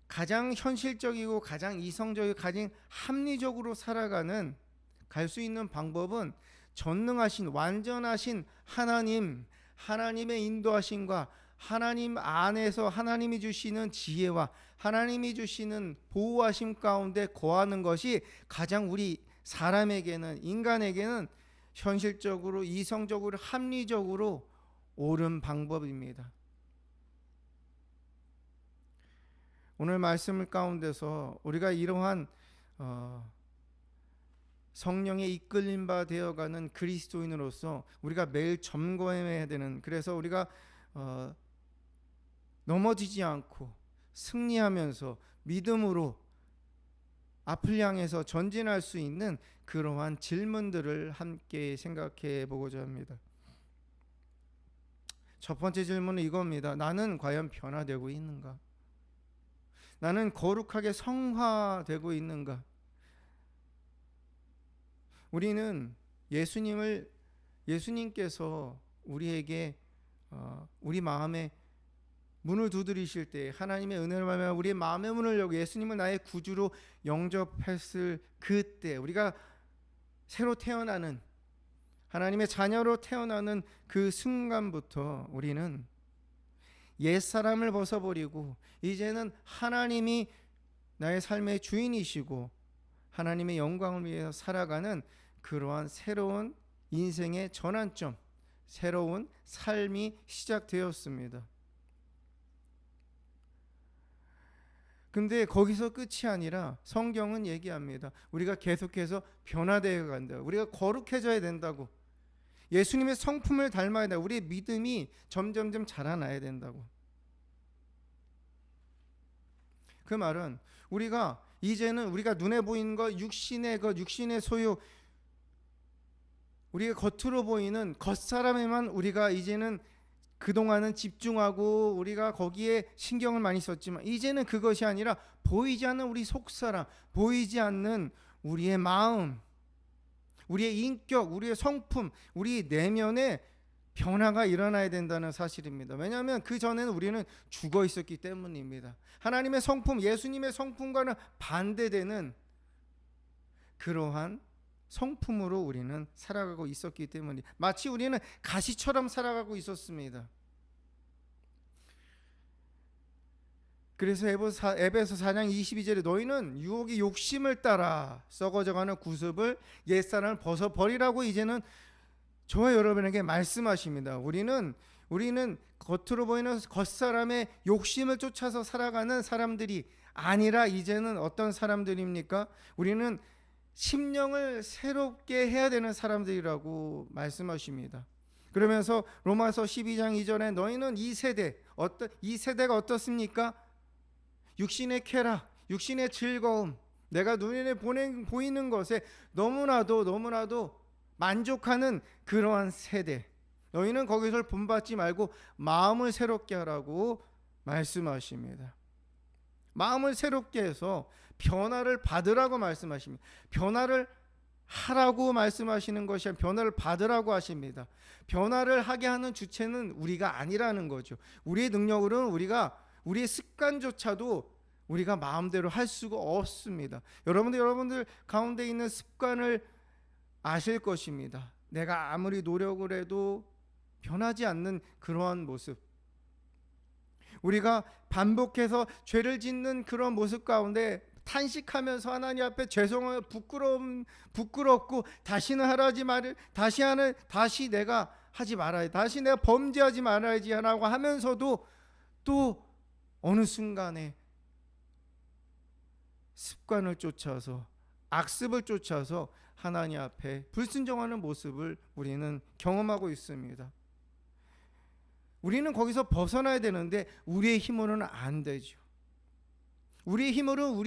가장 현실적이고 가장 이성적이고 가장 합리적으로 살아가는 갈 수 있는 방법은 전능하신 완전하신 하나님의 인도하심과 하나님 안에서 하나님이 주시는 지혜와 하나님이 주시는 보호하심 가운데 거하는 것이 가장 우리 사람에게는 인간에게는 현실적으로 이성적으로 합리적으로 옳은 방법입니다. 오늘 말씀 가운데서 우리가 이러한 성령의 이끌림 바 되어가는 그리스도인으로서 우리가 매일 점검해야 되는, 그래서 우리가 넘어지지 않고 승리하면서 믿음으로 앞을 향해서 전진할 수 있는 그러한 질문들을 함께 생각해 보고자 합니다. 첫 번째 질문은 이겁니다. 나는 과연 변화되고 있는가? 나는 거룩하게 성화되고 있는가? 우리는 예수님께서 우리에게 우리 마음에 문을 두드리실 때 하나님의 은혜를 말하며 우리의 마음의 문을 열고 예수님을 나의 구주로 영접했을 그때, 우리가 새로 태어나는 하나님의 자녀로 태어나는 그 순간부터 우리는 옛사람을 벗어버리고 이제는 하나님이 나의 삶의 주인이시고 하나님의 영광을 위해서 살아가는 그러한 새로운 인생의 전환점, 새로운 삶이 시작되었습니다. 근데 거기서 끝이 아니라 성경은 얘기합니다. 우리가 계속해서 변화되어 간다. 우리가 거룩해져야 된다고. 예수님의 성품을 닮아야 된다. 우리의 믿음이 점점점 자라나야 된다고. 그 말은 우리가 이제는 우리가 눈에 보이는 것, 육신의 소유, 우리가 겉으로 보이는 겉사람에만 우리가 이제는 그동안은 집중하고 우리가 거기에 신경을 많이 썼지만 이제는 그것이 아니라 보이지 않는 우리 속사람, 보이지 않는 우리의 마음, 우리의 인격, 우리의 성품, 우리 내면에 변화가 일어나야 된다는 사실입니다. 왜냐하면 그 전에는 우리는 죽어 있었기 때문입니다. 하나님의 성품, 예수님의 성품과는 반대되는 그러한 성품으로 우리는 살아가고 있었기 때문에 마치 우리는 가시처럼 살아가고 있었습니다. 그래서 에베소 4장 22절에 너희는 유혹의 욕심을 따라 썩어져가는 구습을 옛사람을 벗어버리라고 이제는 저와 여러분에게 말씀하십니다. 우리는 겉으로 보이는 겉사람의 욕심을 쫓아서 살아가는 사람들이 아니라 이제는 어떤 사람들입니까? 우리는 심령을 새롭게 해야 되는 사람들이라고 말씀하십니다. 그러면서 로마서 12장 2절에 너희는 이 세대가 어떻습니까? 육신의 쾌락, 육신의 즐거움, 내가 눈에 보이는 것에 너무나도 만족하는 그러한 세대. 너희는 거기서 본받지 말고 마음을 새롭게 하라고 말씀하십니다. 마음을 새롭게 해서 변화를 받으라고 말씀하십니다. 변화를 하라고 말씀하시는 것이 아니라 변화를 받으라고 하십니다. 변화를 하게 하는 주체는 우리가 아니라는 거죠. 우리의 능력으로는 우리의 습관조차도 우리가 마음대로 할 수가 없습니다. 여러분들 가운데 있는 습관을 아실 것입니다. 내가 아무리 노력을 해도 변하지 않는 그러한 모습, 우리가 반복해서 죄를 짓는 그런 모습 가운데 탄식하면서 하나님 앞에 죄송하고 부끄럽고 다시는 다시 내가 하지 말아야, 다시 내가 범죄하지 말아야지 라고 하면서도 또 어느 순간에 습관을 쫓아서 악습을 쫓아서 하나님 앞에 불순종하는 모습을 우리는 경험하고 있습니다. 우리는 거기서 벗어나야 되는데 우리의 힘으로는 안 되죠. 우리의 힘으로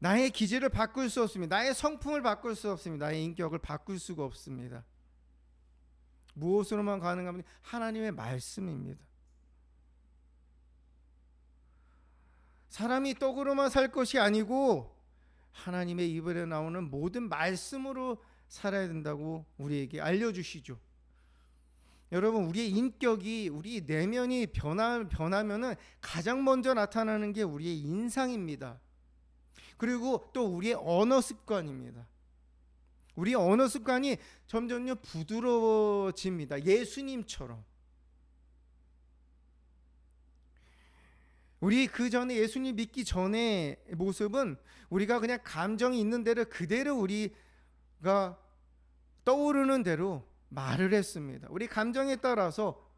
나의 기질을 바꿀 수 없습니다. 나의 성품을 바꿀 수 없습니다. 나의 인격을 바꿀 수가 없습니다. 무엇으로만 가능합니까? 하나님의 말씀입니다. 사람이 떡으로만 살 것이 아니고 하나님의 입에 나오는 모든 말씀으로 살아야 된다고 우리에게 알려주시죠. 여러분, 우리의 인격이, 우리 내면이 변하면은 가장 먼저 나타나는 게 우리의 인상입니다. 그리고 또 우리의 언어 습관입니다. 우리의 언어 습관이 점점요 부드러워집니다. 예수님처럼. 우리 그 전에 예수님 믿기 전의 모습은 우리가 그냥 감정이 있는 대로 그대로 우리가 떠오르는 대로 말을 했습니다. 우리 감정에 따라서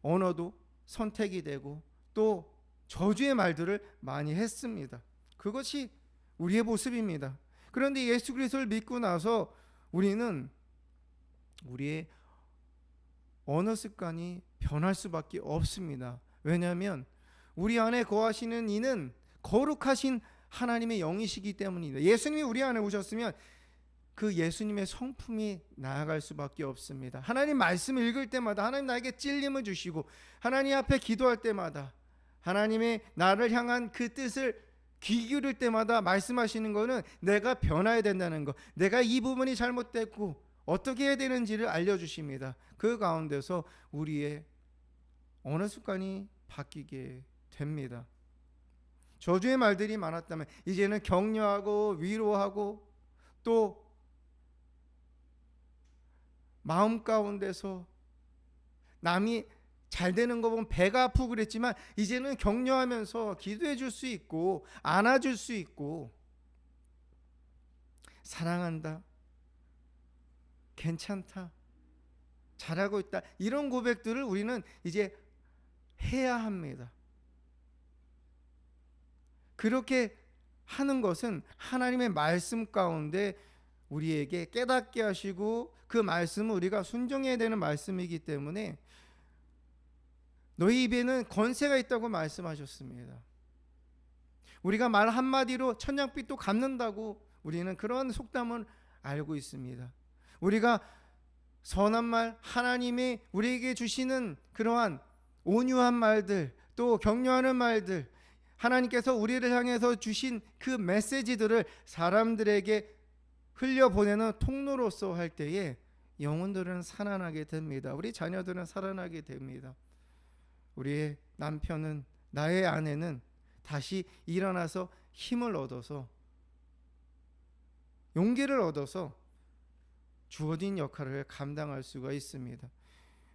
언어도 선택이 되고 또 저주의 말들을 많이 했습니다. 그것이 우리의 모습입니다. 그런데 예수 그리스도를 믿고 나서 우리는 우리의 언어 습관이 변할 수밖에 없습니다. 왜냐하면 우리 안에 거하시는 이는 거룩하신 하나님의 영이시기 때문입니다. 예수님이 우리 안에 오셨으면 그 예수님의 성품이 나아갈 수밖에 없습니다. 하나님 말씀을 읽을 때마다 하나님 나에게 찔림을 주시고, 하나님 앞에 기도할 때마다 하나님의 나를 향한 그 뜻을 귀 기울일 때마다 말씀하시는 것은 내가 변화해야 된다는 것, 내가 이 부분이 잘못됐고 어떻게 해야 되는지를 알려주십니다. 그 가운데서 우리의 언어 습관이 바뀌게 됩니다. 저주의 말들이 많았다면 이제는 격려하고 위로하고 또 마음 가운데서 남이 잘 되는 거 보면 배가 아프고 그랬지만 이제는 격려하면서 기도해 줄 수 있고 안아줄 수 있고 사랑한다, 괜찮다, 잘하고 있다, 이런 고백들을 우리는 이제 해야 합니다. 그렇게 하는 것은 하나님의 말씀 가운데 우리에게 깨닫게 하시고 그 말씀은 우리가 순종해야 되는 말씀이기 때문에 너희 입에는 권세가 있다고 말씀하셨습니다. 우리가 말 한마디로 천냥빚도 갚는다고 우리는 그런 속담을 알고 있습니다. 우리가 선한 말, 하나님이 우리에게 주시는 그러한 온유한 말들, 또 격려하는 말들, 하나님께서 우리를 향해서 주신 그 메시지들을 사람들에게 흘려보내는 통로로서 할 때에 영혼들은 살아나게 됩니다. 우리 자녀들은 살아나게 됩니다. 우리의 남편은, 나의 아내는 다시 일어나서 힘을 얻어서 용기를 얻어서 주어진 역할을 감당할 수가 있습니다.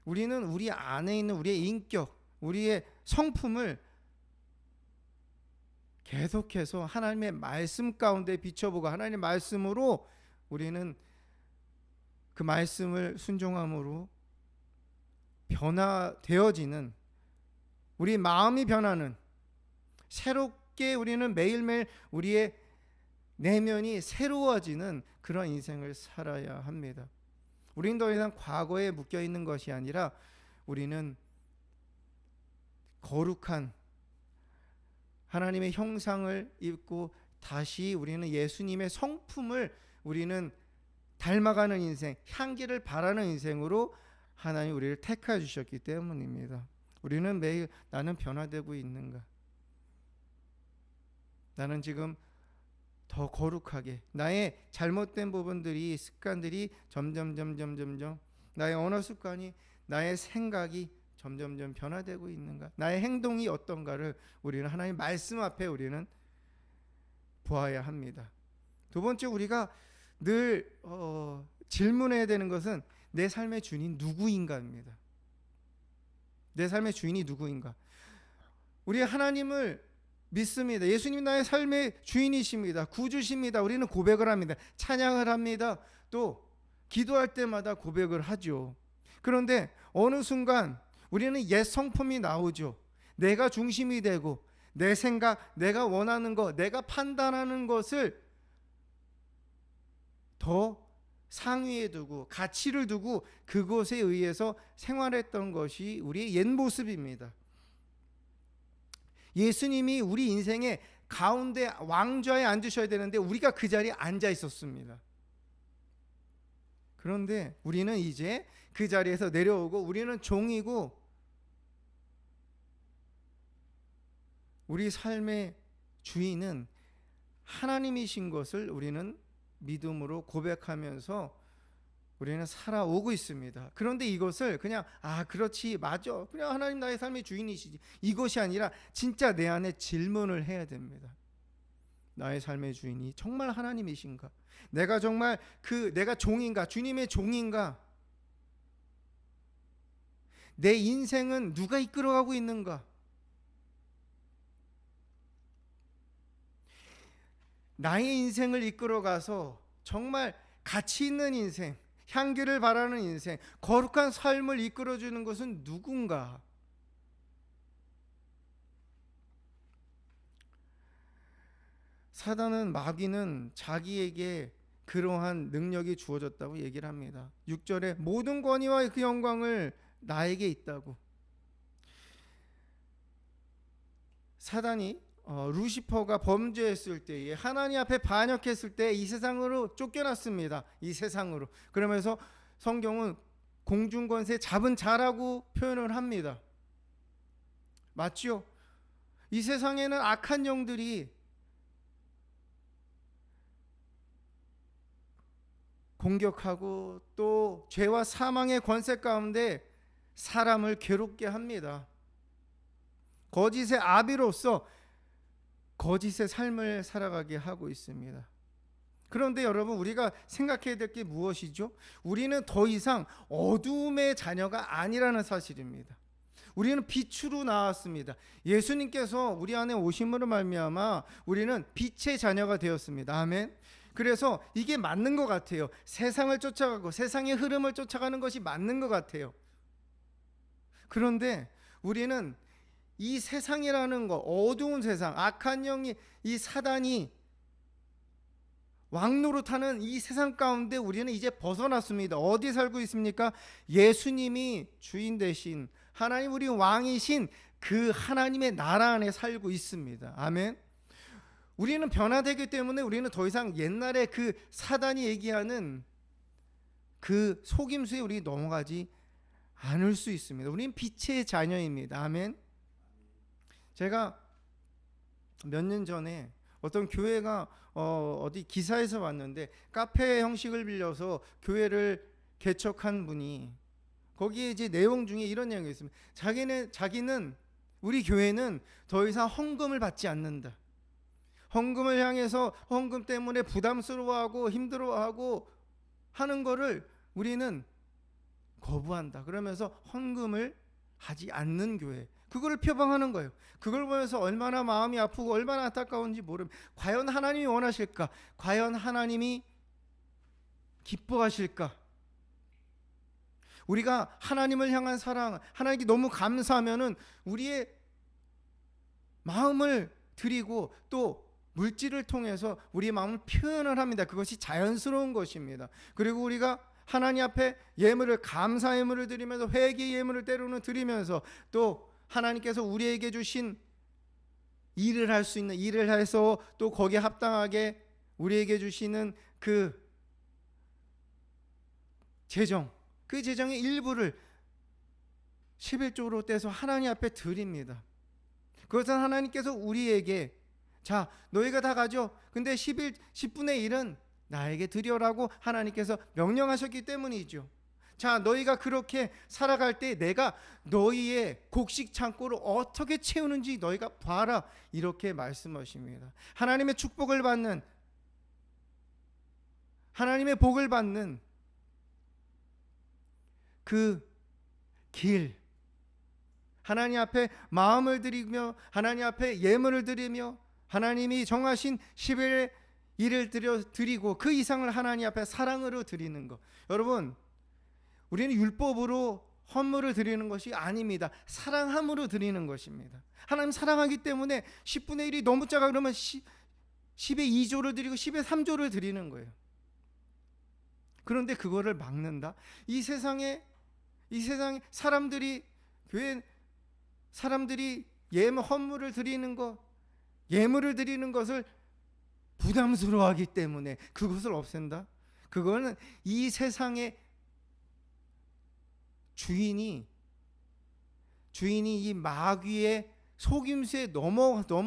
우리는 우리 안에 있는 우리의 인격, 우리의 성품을 계속해서 하나님의 말씀 가운데 비춰보고 하나님의 말씀으로 우리는 그 말씀을 순종함으로 변화되어지는, 우리 마음이 변하는, 새롭게 우리는 매일매일 우리의 내면이 새로워지는 그런 인생을 살아야 합니다. 우리는 더 이상 과거에 묶여있는 것이 아니라 우리는 거룩한 하나님의 형상을 입고 다시 우리는 예수님의 성품을 우리는 닮아가는 인생, 향기를 바라는 인생으로 하나님 우리를 택하여 주셨기 때문입니다. 우리는 매일 나는 변화되고 있는가? 나는 지금 더 거룩하게 나의 잘못된 부분들이, 습관들이 점점 나의 언어 습관이, 나의 생각이 점점 변화되고 있는가? 나의 행동이 어떤가를 우리는 하나님 말씀 앞에 우리는 보아야 합니다. 두 번째, 우리가 늘 질문해야 되는 것은 내 삶의 주인이 누구인가입니다. 내 삶의 주인이 누구인가? 우리 하나님을 믿습니다. 예수님 나의 삶의 주인이십니다. 구주십니다. 우리는 고백을 합니다. 찬양을 합니다. 또 기도할 때마다 고백을 하죠. 그런데 어느 순간 우리는 옛 성품이 나오죠. 내가 중심이 되고 내 생각, 내가 원하는 것, 내가 판단하는 것을 더 상위에 두고 가치를 두고 그것에 의해서 생활했던 것이 우리의 옛 모습입니다. 예수님이 우리 인생의 가운데 왕좌에 앉으셔야 되는데 우리가 그 자리에 앉아 있었습니다. 그런데 우리는 이제 그 자리에서 내려오고 우리는 종이고 우리 삶의 주인은 하나님이신 것을 우리는 믿음으로 고백하면서 우리는 살아오고 있습니다. 그런데 이것을 그냥 그렇지 맞아 그냥 하나님 나의 삶의 주인이시지 이것이 아니라 진짜 내 안에 질문을 해야 됩니다. 나의 삶의 주인이 정말 하나님이신가? 내가 정말 내가 종인가? 주님의 종인가? 내 인생은 누가 이끌어가고 있는가? 나의 인생을 이끌어가서 정말 가치 있는 인생, 향기를 바라는 인생, 거룩한 삶을 이끌어주는 것은 누군가? 사단은, 마귀는 자기에게 그러한 능력이 주어졌다고 얘기를 합니다. 6절에 모든 권위와 그 영광을 나에게 있다고. 사단이 루시퍼가 범죄했을 때에 하나님 앞에 반역했을 때 이 세상으로 쫓겨났습니다. 이 세상으로. 그러면서 성경은 공중권세 잡은 자라고 표현을 합니다. 맞죠? 이 세상에는 악한 영들이 공격하고 또 죄와 사망의 권세 가운데 사람을 괴롭게 합니다. 거짓의 아비로서 거짓의 삶을 살아가게 하고 있습니다. 그런데 여러분 우리가 생각해야 될 게 무엇이죠? 우리는 더 이상 어둠의 자녀가 아니라는 사실입니다. 우리는 빛으로 나왔습니다. 예수님께서 우리 안에 오심으로 말미암아 우리는 빛의 자녀가 되었습니다. 아멘. 그래서 이게 맞는 것 같아요. 세상을 쫓아가고 세상의 흐름을 쫓아가는 것이 맞는 것 같아요. 그런데 우리는 이 세상이라는 거, 어두운 세상, 악한 영이, 이 사단이 왕노릇하는 이 세상 가운데 우리는 이제 벗어났습니다. 어디 살고 있습니까? 예수님이 주인 되신 하나님, 우리 왕이신 그 하나님의 나라 안에 살고 있습니다. 아멘. 우리는 변화되기 때문에 우리는 더 이상 옛날에 그 사단이 얘기하는 그 속임수에 우리 넘어가지 않을 수 있습니다. 우리는 빛의 자녀입니다. 아멘. 제가 몇 년 전에 어떤 교회가 어디 기사에서 봤는데 카페 형식을 빌려서 교회를 개척한 분이 거기에 이제 내용 중에 이런 내용이 있습니다. 자기는 우리 교회는 더 이상 헌금을 받지 않는다. 헌금을 향해서 헌금 때문에 부담스러워하고 힘들어하고 하는 거를 우리는 거부한다. 그러면서 헌금을 하지 않는 교회, 그걸 표방하는 거예요. 그걸 보면서 얼마나 마음이 아프고 얼마나 안타까운지 모릅니다. 과연 하나님이 원하실까? 과연 하나님이 기뻐하실까? 우리가 하나님을 향한 사랑, 하나님께 너무 감사하면은 우리의 마음을 드리고 또 물질을 통해서 우리의 마음을 표현을 합니다. 그것이 자연스러운 것입니다. 그리고 우리가 하나님 앞에 예물을, 감사 예물을 드리면서 회개 예물을 때로는 드리면서 또 하나님께서 우리에게 주신 일을 할 수 있는 일을 해서 또 거기에 합당하게 우리에게 주시는 그 재정, 그 재정의 일부를 11조로 떼서 하나님 앞에 드립니다. 그것은 하나님께서 우리에게 자, 너희가 다 가져. 근데 10분의 1은 나에게 드려라고 하나님께서 명령하셨기 때문이죠. 자, 너희가 그렇게 살아갈 때 내가 너희의 곡식 창고를 어떻게 채우는지 너희가 봐라. 이렇게 말씀하십니다. 하나님의 축복을 받는, 하나님의 복을 받는 그 길, 하나님 앞에 마음을 드리며 하나님 앞에 예물을 드리며 하나님이 정하신 10일의 일을 드리고 그 이상을 하나님 앞에 사랑으로 드리는 것. 여러분, 우리는 율법으로 헌물을 드리는 것이 아닙니다. 사랑함으로 드리는 것입니다. 하나님 사랑하기 때문에 10분의 1이 너무 작아 그러면 10의 2조를 드리고 10의 3조를 드리는 거예요. 그런데 그거를 막는다. 이 세상에 사람들이, 교회 사람들이 헌물을 드리는 것, 예물을 드리는 것을 부담스러워하기 때문에 그것을 없앤다. 그거는 이 세상의 주인이 이 마귀의 속임수에 넘어가서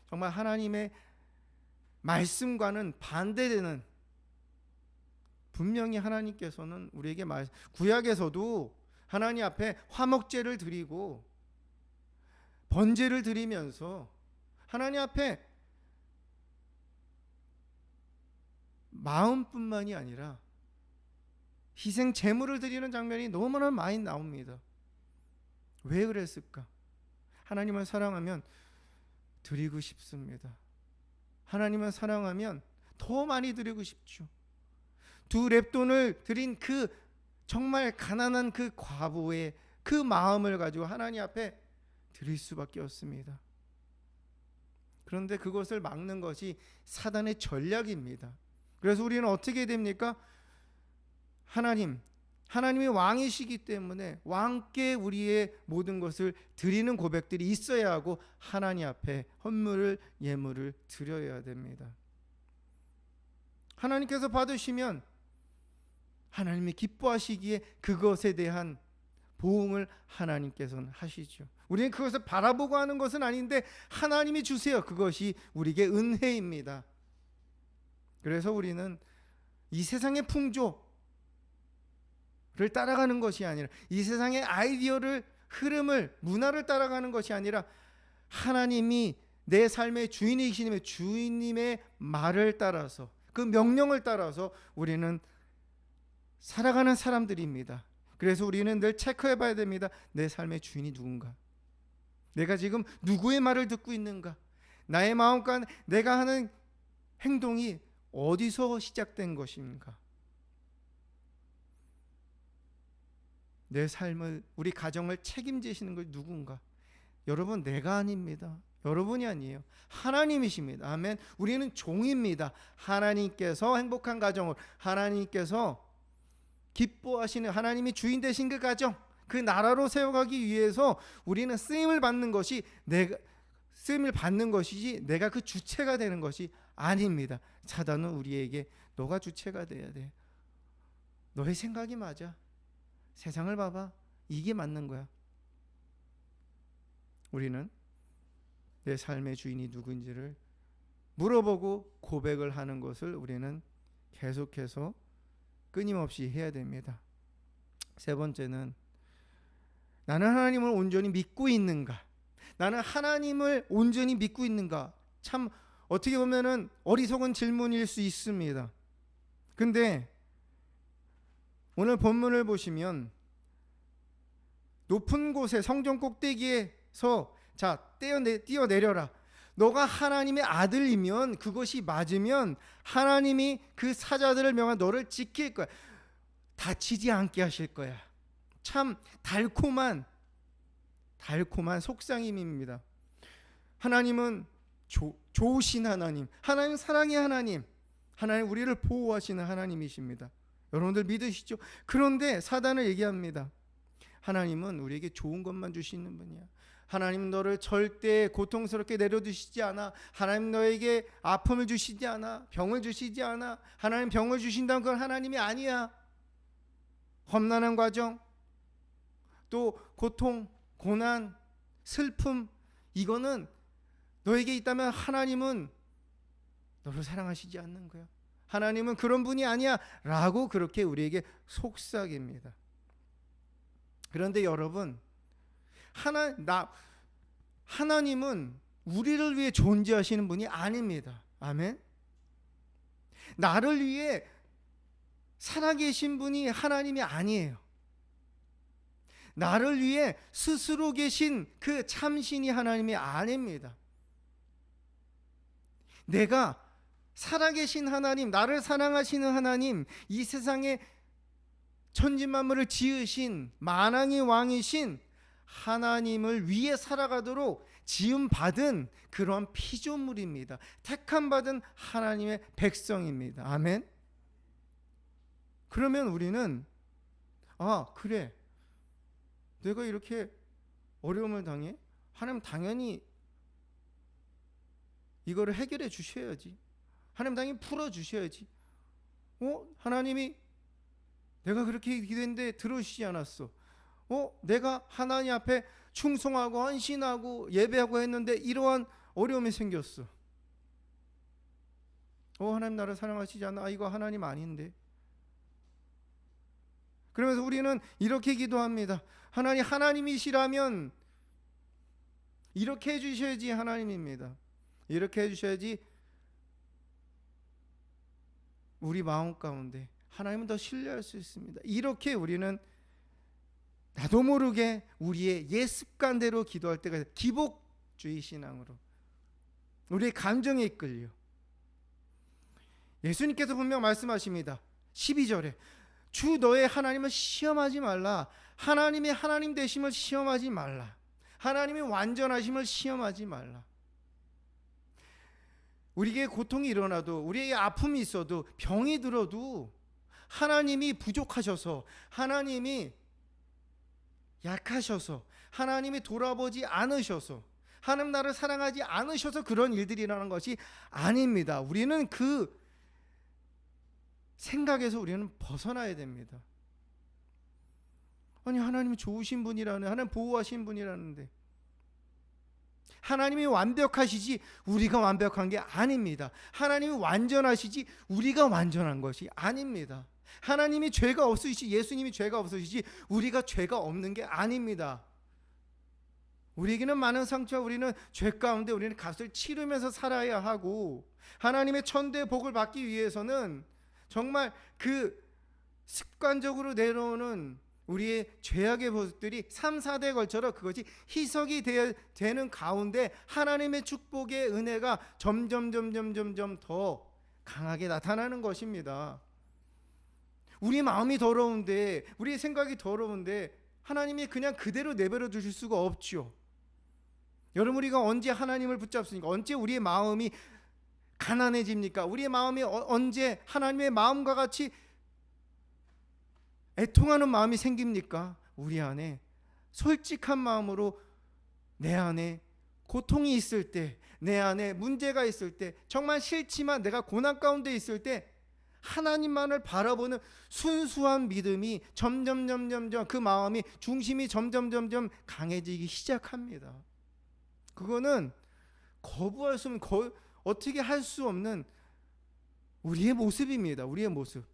정말 하나님의 말씀과는 반대되는, 분명히 하나님께서는 우리에게 구약에서도 하나님 앞에 화목제를 드리고 번제를 드리면서 하나님 앞에 마음뿐만이 아니라 희생 제물을 드리는 장면이 너무나 많이 나옵니다. 왜 그랬을까? 하나님을 사랑하면 드리고 싶습니다. 하나님을 사랑하면 더 많이 드리고 싶죠. 2렙돈을 드린 그 정말 가난한 그 과부의 그 마음을 가지고 하나님 앞에 드릴 수밖에 없습니다. 그런데 그것을 막는 것이 사단의 전략입니다. 그래서 우리는 어떻게 됩니까? 하나님이 왕이시기 때문에 왕께 우리의 모든 것을 드리는 고백들이 있어야 하고 하나님 앞에 헌물을, 예물을 드려야 됩니다. 하나님께서 받으시면 하나님이 기뻐하시기에 그것에 대한 보응을 하나님께서는 하시죠. 우리는 그것을 바라보고 하는 것은 아닌데 하나님이 주세요. 그것이 우리에게 은혜입니다. 그래서 우리는 이 세상의 풍조를 따라가는 것이 아니라, 이 세상의 아이디어를, 흐름을, 문화를 따라가는 것이 아니라 하나님이 내 삶의 주인이시님의 주인님의 말을 따라서, 그 명령을 따라서 우리는 살아가는 사람들입니다. 그래서 우리는 늘 체크해 봐야 됩니다. 내 삶의 주인이 누군가? 내가 지금 누구의 말을 듣고 있는가? 나의 마음과 내가 하는 행동이 어디서 시작된 것인가? 내 삶을, 우리 가정을 책임지시는 것이 누군가? 여러분, 내가 아닙니다. 여러분이 아니에요. 하나님이십니다. 아멘. 우리는 종입니다. 하나님께서 행복한 가정을, 하나님께서 기뻐하시는, 하나님이 주인 되신 그 가정, 그 나라로 세워가기 위해서 우리는 쓰임을 받는 것이, 쓰임을 받는 것이지 내가 그 주체가 되는 것이 아닙니다. 사단은 우리에게 너가 주체가 돼야 돼. 너의 생각이 맞아. 세상을 봐봐. 이게 맞는 거야. 우리는 내 삶의 주인이 누구인지를 물어보고 고백을 하는 것을 우리는 계속해서 끊임없이 해야 됩니다. 세 번째는, 나는 하나님을 온전히 믿고 있는가? 나는 하나님을 온전히 믿고 있는가? 참 어떻게 보면은 어리석은 질문일 수 있습니다. 근데 오늘 본문을 보시면 높은 곳에, 성전 꼭대기에서 자, 뛰어내려라. 너가 하나님의 아들이면, 그것이 맞으면 하나님이 그 사자들을 명한 너를 지킬 거야. 다치지 않게 하실 거야. 참 달콤한 속삭임입니다. 하나님은 좋으신 하나님, 하나님 사랑의 하나님, 하나님 우리를 보호하시는 하나님이십니다. 여러분들 믿으시죠? 그런데 사단을 얘기합니다. 하나님은 우리에게 좋은 것만 주시는 분이야. 하나님 너를 절대 고통스럽게 내려두시지 않아. 하나님 너에게 아픔을 주시지 않아. 병을 주시지 않아. 하나님 병을 주신다는 건 하나님이 아니야. 험난한 과정, 또 고통, 고난, 슬픔, 이거는 너에게 있다면 하나님은 너를 사랑하시지 않는 거야. 하나님은 그런 분이 아니야 라고 그렇게 우리에게 속삭입니다. 그런데 여러분, 하나님은 우리를 위해 존재하시는 분이 아닙니다. 아멘. 나를 위해 살아계신 분이 하나님이 아니에요. 나를 위해 스스로 계신 그 참신이 하나님이 아닙니다. 내가 살아계신 하나님, 나를 사랑하시는 하나님, 이 세상에 천지만물을 지으신 만왕의 왕이신 하나님을 위해 살아가도록 지음받은 그러한 피조물입니다. 택함받은 하나님의 백성입니다. 아멘. 그러면 우리는 그래, 내가 이렇게 어려움을 당해? 하나님 당연히 이거를 해결해 주셔야지. 하나님 당연히 풀어 주셔야지. 하나님이 내가 그렇게 기도했는데 들어주시지 않았어. 내가 하나님 앞에 충성하고 헌신하고 예배하고 했는데 이러한 어려움이 생겼어. 하나님 나를 사랑하시지 않아? 이거 하나님 아닌데. 그러면서 우리는 이렇게 기도합니다. 하나님이시라면 이렇게 해주셔야지 하나님입니다. 이렇게 해주셔야지 우리 마음 가운데 하나님은 더 신뢰할 수 있습니다. 이렇게 우리는 나도 모르게 우리의 옛 습관대로 기도할 때가 있어요. 기복주의 신앙으로 우리의 감정에 이끌려. 예수님께서 분명 말씀하십니다. 12절에 주 너의 하나님을 시험하지 말라. 하나님의 하나님 되심을 시험하지 말라. 하나님의 완전하심을 시험하지 말라. 우리에게 고통이 일어나도, 우리에게 아픔이 있어도, 병이 들어도 하나님이 부족하셔서, 하나님이 약하셔서, 하나님이 돌아보지 않으셔서, 하나님 나를 사랑하지 않으셔서 그런 일들이 일어나는 것이 아닙니다. 우리는 그 생각에서 우리는 벗어나야 됩니다. 아니, 하나님이 좋으신 분이라는, 하나님 보호하신 분이라는데, 하나님이 완벽하시지 우리가 완벽한 게 아닙니다. 하나님이 완전하시지 우리가 완전한 것이 아닙니다. 하나님이 죄가 없으시지, 예수님이 죄가 없으시지 우리가 죄가 없는 게 아닙니다. 우리에게는 많은 상처와 우리는 죄 가운데 우리는 값을 치르면서 살아야 하고, 하나님의 천대의 복을 받기 위해서는 정말 그 습관적으로 내려오는 우리의 죄악의 모습들이 3, 4대에 걸쳐서 그것이 희석이 되는 가운데 하나님의 축복의 은혜가 점점 더 강하게 나타나는 것입니다. 우리 마음이 더러운데, 우리의 생각이 더러운데 하나님이 그냥 그대로 내버려 두실 수가 없죠. 여러분, 우리가 언제 하나님을 붙잡습니까? 언제 우리의 마음이 가난해집니까? 우리의 마음이 언제 하나님의 마음과 같이 애통하는 마음이 생깁니까? 우리 안에 솔직한 마음으로 내 안에 고통이 있을 때, 내 안에 문제가 있을 때, 정말 싫지만 내가 고난 가운데 있을 때 하나님만을 바라보는 순수한 믿음이 점점 그 마음이 중심이 점점 강해지기 시작합니다. 그거는 거부할 수 없는, 어떻게 할 수 없는 우리의 모습입니다. 우리의 모습.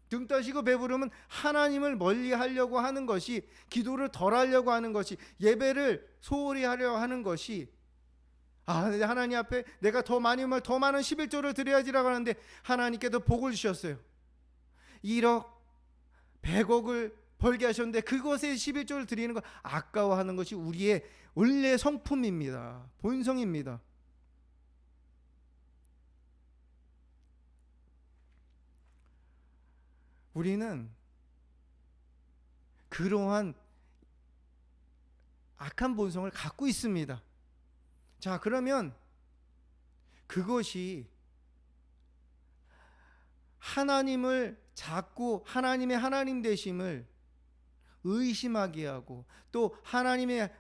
등 따시고 배부르면 하나님을 멀리 하려고 하는 것이, 기도를 덜 하려고 하는 것이, 예배를 소홀히 하려고 하는 것이, 하나님 앞에 내가 더 많은 11조를 드려야지라고 하는데 하나님께도 복을 주셨어요. 1억 100억을 벌게 하셨는데 그것에 11조를 드리는 거 아까워하는 것이 우리의 원래 성품입니다. 본성입니다. 우리는 그러한 악한 본성을 갖고 있습니다. 자, 그러면 그것이 하나님을 자꾸 하나님의 하나님 되심을 의심하게 하고, 또 하나님의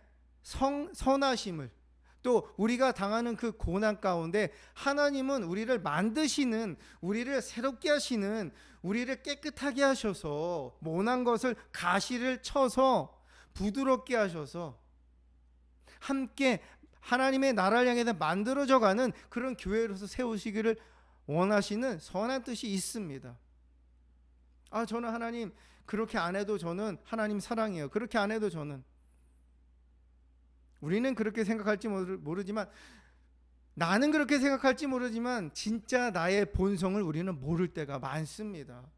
선하심을, 또 우리가 당하는 그 고난 가운데 하나님은 우리를 만드시는, 우리를 새롭게 하시는, 우리를 깨끗하게 하셔서 모난 것을 가시를 쳐서 부드럽게 하셔서 함께 하나님의 나라를 향해서 만들어져가는 그런 교회로서 세우시기를 원하시는 선한 뜻이 있습니다. 저는 하나님 그렇게 안 해도 저는 하나님 사랑해요. 그렇게 안 해도 저는, 우리는 그렇게 생각할지 모르지만, 나는 그렇게 생각할지 모르지만 진짜 나의 본성을 우리는 모를 때가 많습니다.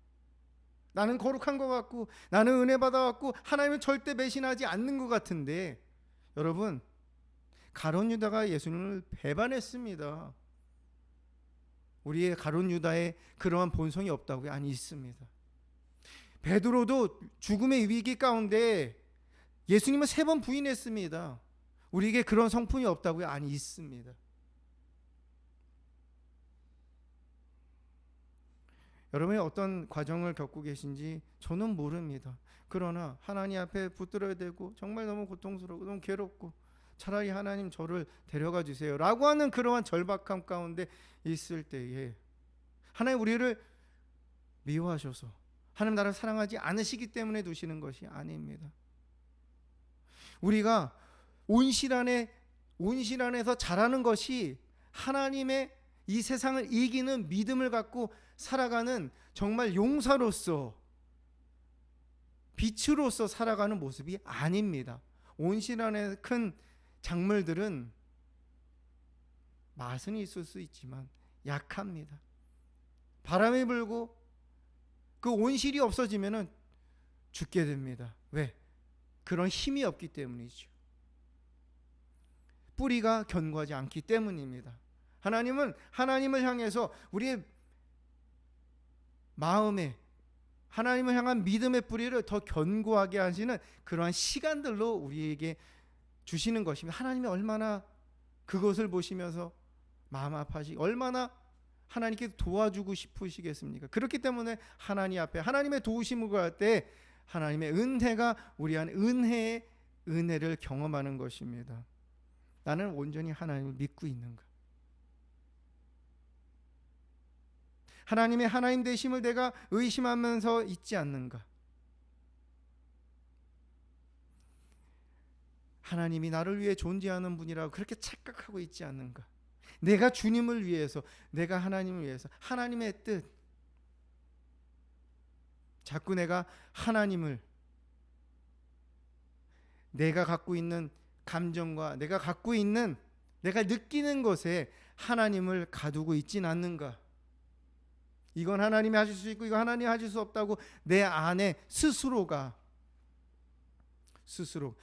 나는 거룩한 것 같고, 나는 은혜 받아갖고 하나님은 절대 배신하지 않는 것 같은데, 여러분, 가룟 유다가 예수님을 배반했습니다. 우리의 가룟 유다의 그러한 본성이 없다고요? 아니, 있습니다. 베드로도 죽음의 위기 가운데 예수님은 3번 부인했습니다. 우리에게 그런 성품이 없다고요? 아니, 있습니다. 여러분이 어떤 과정을 겪고 계신지 저는 모릅니다. 그러나 하나님 앞에 붙들어야 되고 정말 너무 고통스럽고 너무 괴롭고 차라리 하나님 저를 데려가 주세요 라고 하는 그러한 절박함 가운데 있을 때에 하나님 우리를 미워하셔서 하나님 나를 사랑하지 않으시기 때문에 두시는 것이 아닙니다. 우리가 온실 안에서 자라는 것이 하나님의 이 세상을 이기는 믿음을 갖고 살아가는 정말 용사로서 빛으로서 살아가는 모습이 아닙니다. 온실 안에 큰 작물들은 맛은 있을 수 있지만 약합니다. 바람이 불고 그 온실이 없어지면 죽게 됩니다. 왜? 그런 힘이 없기 때문이죠. 뿌리가 견고하지 않기 때문입니다. 하나님은 하나님을 향해서 우리의 마음에 하나님을 향한 믿음의 뿌리를 더 견고하게 하시는 그러한 시간들로 우리에게 주시는 것입니다. 하나님이 얼마나 그것을 보시면서 마음 아파하시고 얼마나 하나님께 도와주고 싶으시겠습니까? 그렇기 때문에 하나님 앞에 하나님의 도우심을 구할 때 하나님의 은혜가 우리 안에 은혜를 경험하는 것입니다. 나는 온전히 하나님을 믿고 있는가? 하나님의 하나님 되심을 내가 의심하면서 있지 않는가? 하나님이 나를 위해 존재하는 분이라고 그렇게 착각하고 있지 않는가? 내가 주님을 위해서, 내가 하나님을 위해서, 하나님의 뜻, 자꾸 내가 하나님을 내가 갖고 있는 감정과 내가 갖고 있는 내가 느끼는 것에 하나님을 가두고 있진 않는가? 이건 하나님이 하실 수 있고 이건 하나님이 하실 수 없다고 내 안에 스스로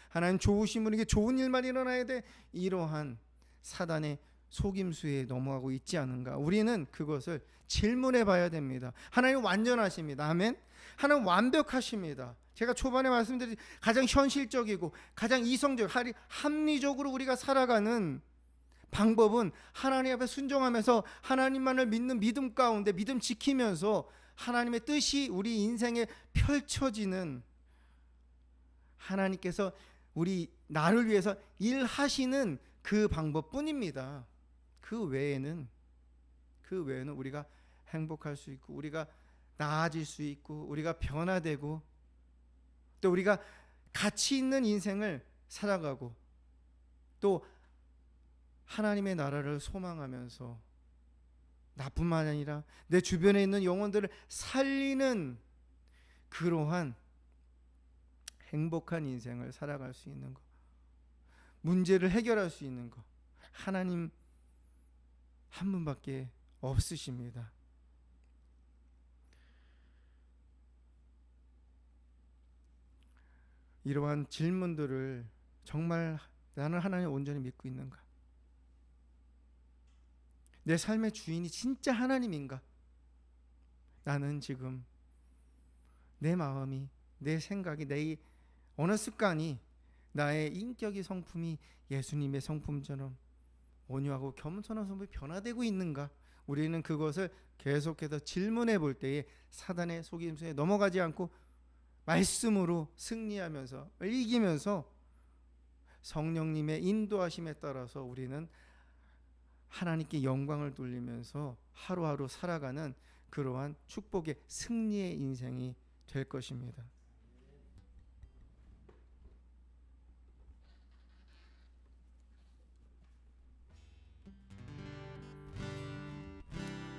하나님 좋으신 분에게 좋은 일만 일어나야 돼, 이러한 사단의 속임수에 넘어가고 있지 않은가? 우리는 그것을 질문해 봐야 됩니다. 하나님 완전하십니다. 아멘. 하나님 완벽하십니다. 제가 초반에 말씀드린 가장 현실적이고 가장 이성적, 합리적으로 우리가 살아가는 방법은 하나님 앞에 순종하면서 하나님만을 믿는 믿음 가운데 믿음 지키면서 하나님의 뜻이 우리 인생에 펼쳐지는, 하나님께서 나를 위해서 일하시는 그 방법뿐입니다. 그 외에는 우리가 행복할 수 있고 우리가 나아질 수 있고 우리가 변화되고 또 우리가 가치 있는 인생을 살아가고 또 하나님의 나라를 소망하면서 나뿐만 아니라 내 주변에 있는 영혼들을 살리는 그러한 행복한 인생을 살아갈 수 있는 것, 문제를 해결할 수 있는 것, 하나님 한 분밖에 없으십니다. 이러한 질문들을 정말 나는 하나님 온전히 믿고 있는가? 내 삶의 주인이 진짜 하나님인가? 나는 지금 내 마음이, 내 생각이, 내 어느 습관이, 나의 인격의 성품이 예수님의 성품처럼 온유하고 겸손한 성품이 변화되고 있는가? 우리는 그것을 계속해서 질문해 볼 때에 사단의 속임수에 넘어가지 않고 말씀으로 승리하면서 이기면서 성령님의 인도하심에 따라서 우리는 하나님께 영광을 돌리면서 하루하루 살아가는 그러한 축복의 승리의 인생이 될 것입니다.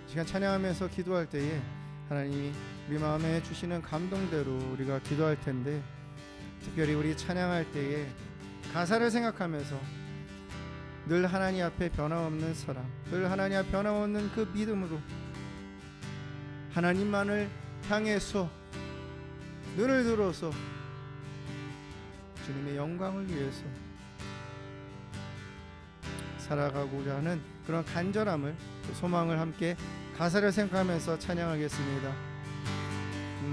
시간 찬양하면서 기도할 때에 하나님이 우리 마음에 주시는 감동대로 우리가 기도할 텐데, 특별히 우리 찬양할 때에 가사를 생각하면서 늘 하나님 앞에 변함없는 사랑, 늘 하나님 앞에 변함없는 그 믿음으로 하나님만을 향해서 눈을 들어서 주님의 영광을 위해서 살아가고자 하는 그런 간절함을, 소망을 함께 가사를 생각하면서 찬양하겠습니다.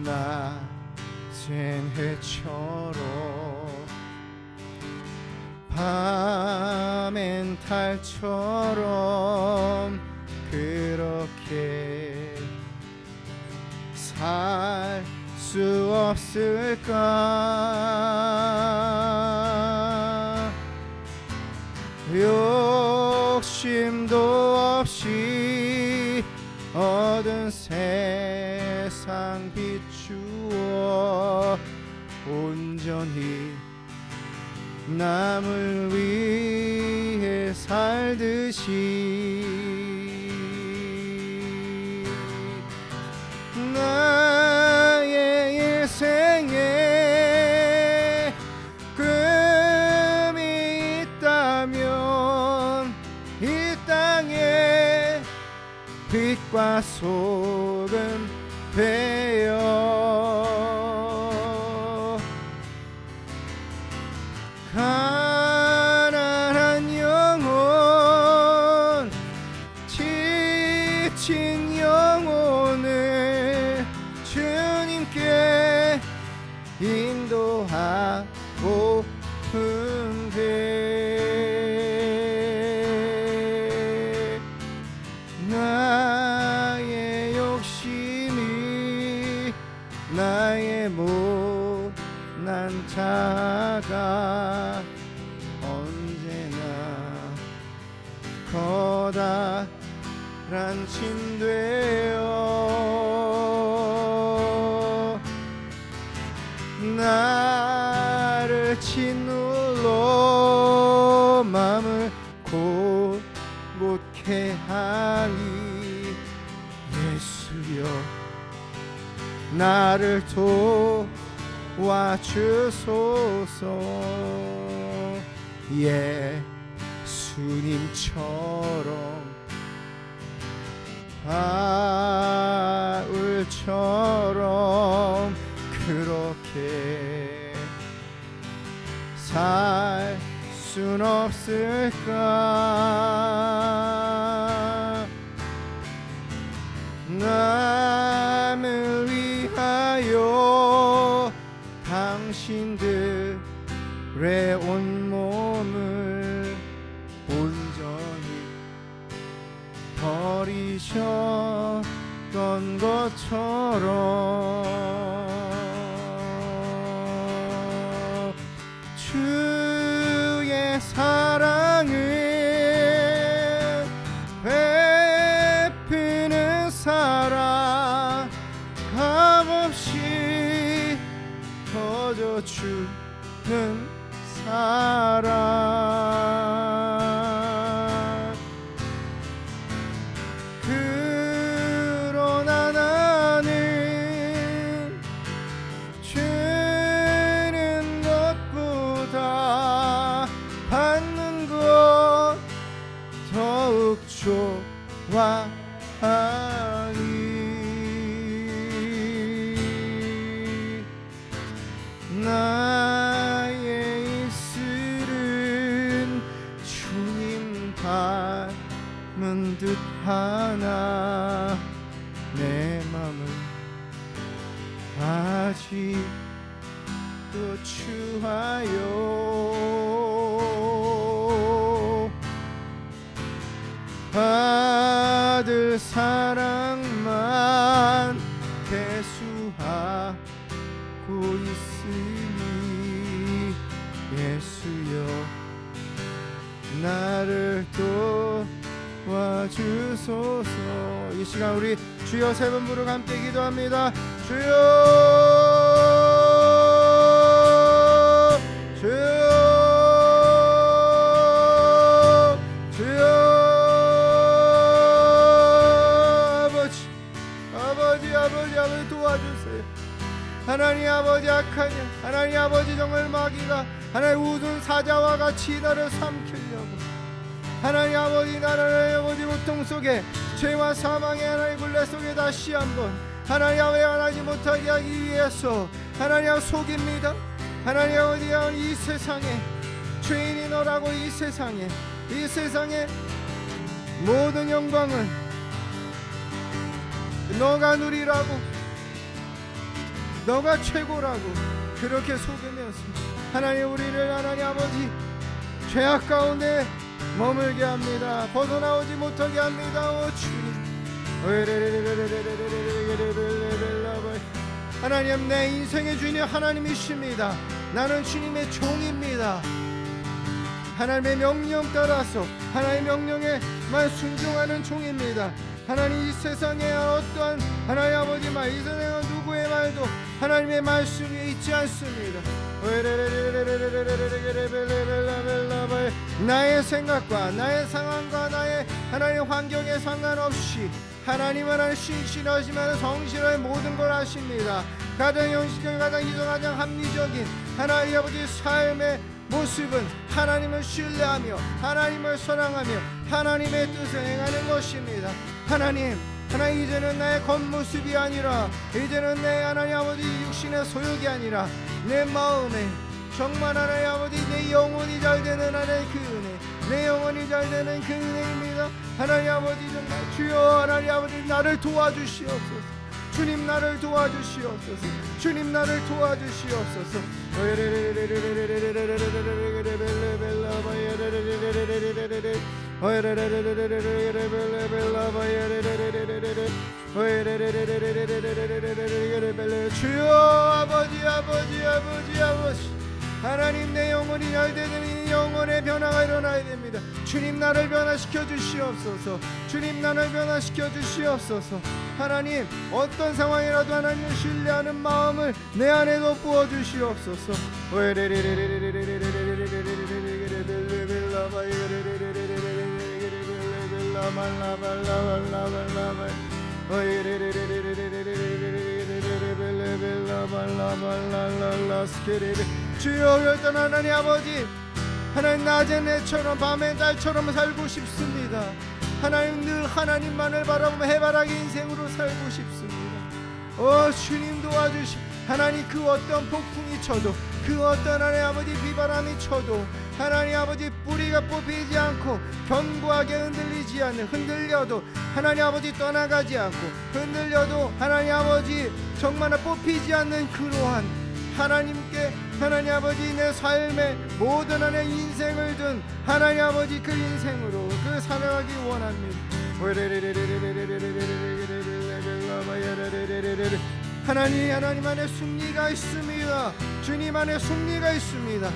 낮은 해처럼 밤엔 달처럼 그렇게 살 수 없을까? 욕심도 없이 얻은 세상 비추어 온전히 남을 위해 살듯이 나의 일생에 꿈이 있다면 이 땅에 빛과 소금 되어 가난한 영혼 지친 영혼을 주님께 인도하고픈데 나의 욕심이 나의 못난 자가 언제나 커다란 짐되어 나를 짓눌러 맘을 곧게 하니 예수여 나를 도와주소서. 예수님처럼 바울처럼 그렇게 살 순 없을까? 남을 위하여 당신들의 온몸을 온전히 버리셨던 것처럼 주의 사랑을 베푸는 사랑 값없이 터져주는 사랑 그러나 나는 주는 것보다 받는 것 더욱 좋아하니 나의 입술은 주님 닮은 듯하나 내 맘은 아직도 추하여 받을 사랑만 대수하고 있으니 예수여 나를 도와주소서. 이 시간 우리 주여 세 번 부르고 함께 기도합니다. 주여 주여 주여 아버지 도와주세요. 하나님 아버지 악하냐 하나님 아버지 정말 마귀가 하나님 우둔 사자와 같이 나를 삼키려고 하나님 아버지 나라의 아버지 고통 속에 죄와 사망의 하나님 굴레 속에 다시 한번 하나님 아버지 하나님 못하게 하기 위해서 하나님 속입니다. 하나님 아버지 이 세상에 죄인이 너라고 이 세상에 모든 영광을 너가 누리라고 너가 최고라고 그렇게 속이면서 하나님 우리를 하나님 아버지 죄악 가운데 머물게 합니다. 벗어나오지 못하게 합니다. 오 주님, 하나님, 내 인생의 주인이 하나님이십니다. 나는 주님의 종입니다. 하나님의 명령 따라서 하나님의 명령에만 순종하는 종입니다. 하나님, 이 세상에 어떠한 하나님 아버지 말, 이 세상의 누구의 말도 하나님의 말씀이 있지 않습니다. 나의 생각과 나의 상황과 나의 하나님의 환경에 상관없이 하나님은 하나님 신실하시면 성실한 모든 걸 아십니다. 가장 형식적인, 가장 이성, 가장 합리적인 하나님 아버지 삶의 모습은 하나님을 신뢰하며 하나님을 사랑하며 하나님의 뜻을 행하는 것입니다. 하나님, 이제는 나의 겉모습이 아니라, 이제는 내 하나님 아버지 육신의 소욕이 아니라 내 마음에 정말 하나님 아버지 내 영혼이 잘 되는 하나님의 그 은혜, 내 영혼이 잘 되는 그 은혜입니다. 하나님 아버지, 정말 주여 하나님 아버지 나를 도와주시옵소서. 주님, 나를 도와주시옵소서. 주님, 나를 도와주시옵소서. 주여 아버지, 아버지, 아버지, 아버지, 하나님, 내 영혼이 열되는 이 영혼의 변화가 일어나야 됩니다. 주님, 나를 변화시켜 주시옵소서. 주님, 나를 변화시켜 주시옵소서. 하나님, 어떤 상황이라도 하나님을 신뢰하는 마음을 내 안에도 부어 주시옵소서. 주여, 열전 하나님 아버지, 하나님, 낮에 내처럼 밤에 달처럼 살고 싶습니다. 하나님, 늘 하나님만을 바라보며 해바라기 인생으로 살고 싶습니다. 주님 도와주시. 하나님, 그 어떤 폭풍이 쳐도, 그 어떤 하나님 아버지 비바람이 쳐도 하나님 아버지 뿌리가 뽑히지 않고 견고하게 흔들려도 하나님 아버지 떠나가지 않고, 흔들려도 하나님 아버지 정말 뽑히지 않는 그러한 하나님께 하나님 아버지 내 삶의 모든 하나님 인생을 둔 하나님 아버지 그 인생으로 그 살아가기 원합니다. 하나님 안에 승리가 있습니다. 주님 안에 승리가 있습니다.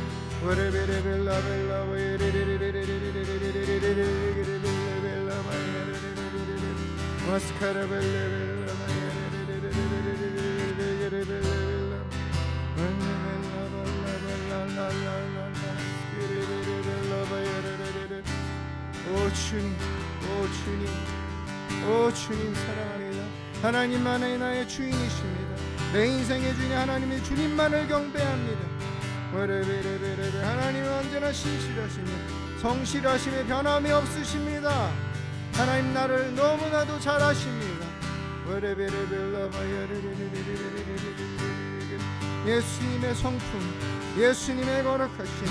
오 주님, 오 주님, 오 주님 사랑합니다. 하나님만이 나의 주인이십니다. 내 인생의 주인 하나님의 주님만을 경배합니다. 하나님은 언제나 신실하시며 성실하심에 변함이 없으십니다. 하나님, 나를 너무나도 잘 아십니다. 예수님의 성품, 예수님의 거룩하신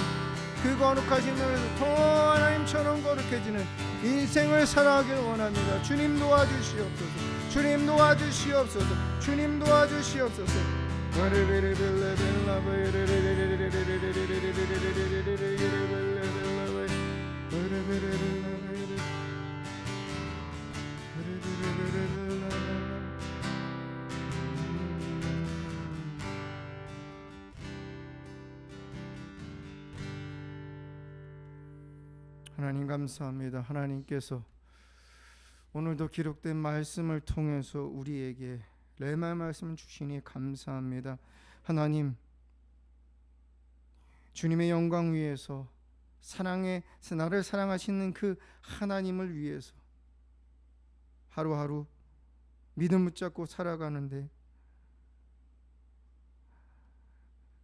그 거룩하심을 더 하나님처럼 거룩해지는 인생을 살아가길 원합니다. 주님 도와주시옵소서. 주님 도와주시옵소서. 주님 도와주시옵소서. 하나님 감사합니다. 하나님께서 오늘도 기록된 말씀을 통해서 우리에게 레마 말씀을 주시니 감사합니다. 하나님, 주님의 영광 위에서 나를 사랑하시는 그 하나님을 위해서 하루하루 믿음 붙잡고 살아가는데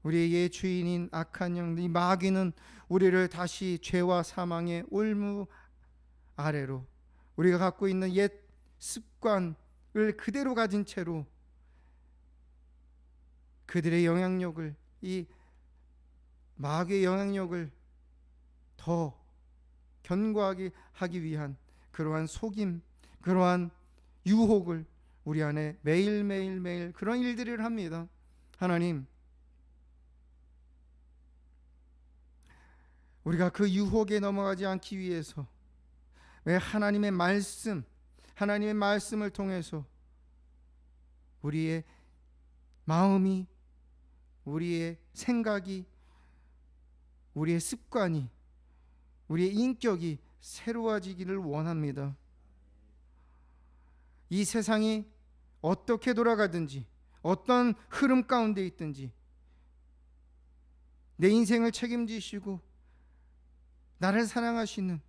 우리의 옛 주인인 악한 영, 이 마귀는 우리를 다시 죄와 사망의 올무 아래로 우리가 갖고 있는 옛 습관을 그대로 가진 채로 그들의 영향력을, 이 마귀의 영향력을 더 견고하게 하기 위한 그러한 속임, 그러한 유혹을 우리 안에 매일매일 그런 일들을 합니다. 하나님, 우리가 그 유혹에 넘어가지 않기 위해서 왜 하나님의 말씀을 통해서 우리의 마음이, 우리의 생각이, 우리의 습관이, 우리의 인격이 새로워지기를 원합니다. 이 세상이 어떻게 돌아가든지, 어떤 흐름 가운데 있든지 내 인생을 책임지시고 나를 사랑하시는,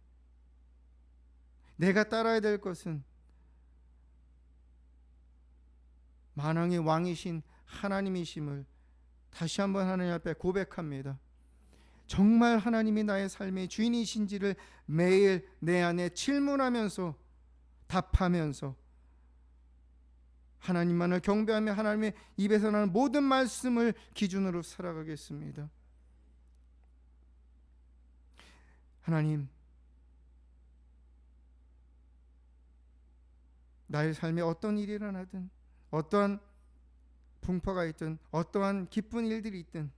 내가 따라야 될 것은 만왕의 왕이신 하나님이심을 다시 한번 하나님 앞에 고백합니다. 정말 하나님이 나의 삶의 주인이신지를 매일 내 안에 질문하면서 답하면서 하나님만을 경배하며 하나님의 입에서 나는 모든 말씀을 기준으로 살아가겠습니다. 하나님, 나의 삶에 어떤 일이 일어나든, 어떠한 풍파가 있든, 어떠한 기쁜 일들이 있든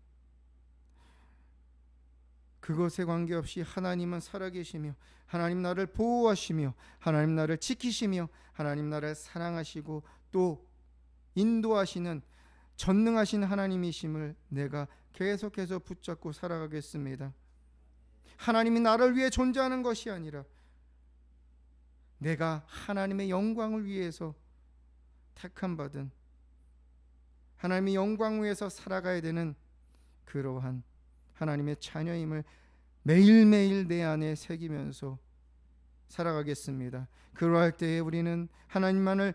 그것에 관계없이 하나님은 살아계시며 하나님 나를 보호하시며 하나님 나를 지키시며 하나님 나를 사랑하시고 또 인도하시는 전능하신 하나님이심을 내가 계속해서 붙잡고 살아가겠습니다. 하나님이 나를 위해 존재하는 것이 아니라 내가 하나님의 영광을 위해서 택함받은, 하나님의 영광을 위해서 살아가야 되는 그러한 하나님의 자녀임을 매일매일 내 안에 새기면서 살아가겠습니다. 그러할 때에 우리는 하나님만을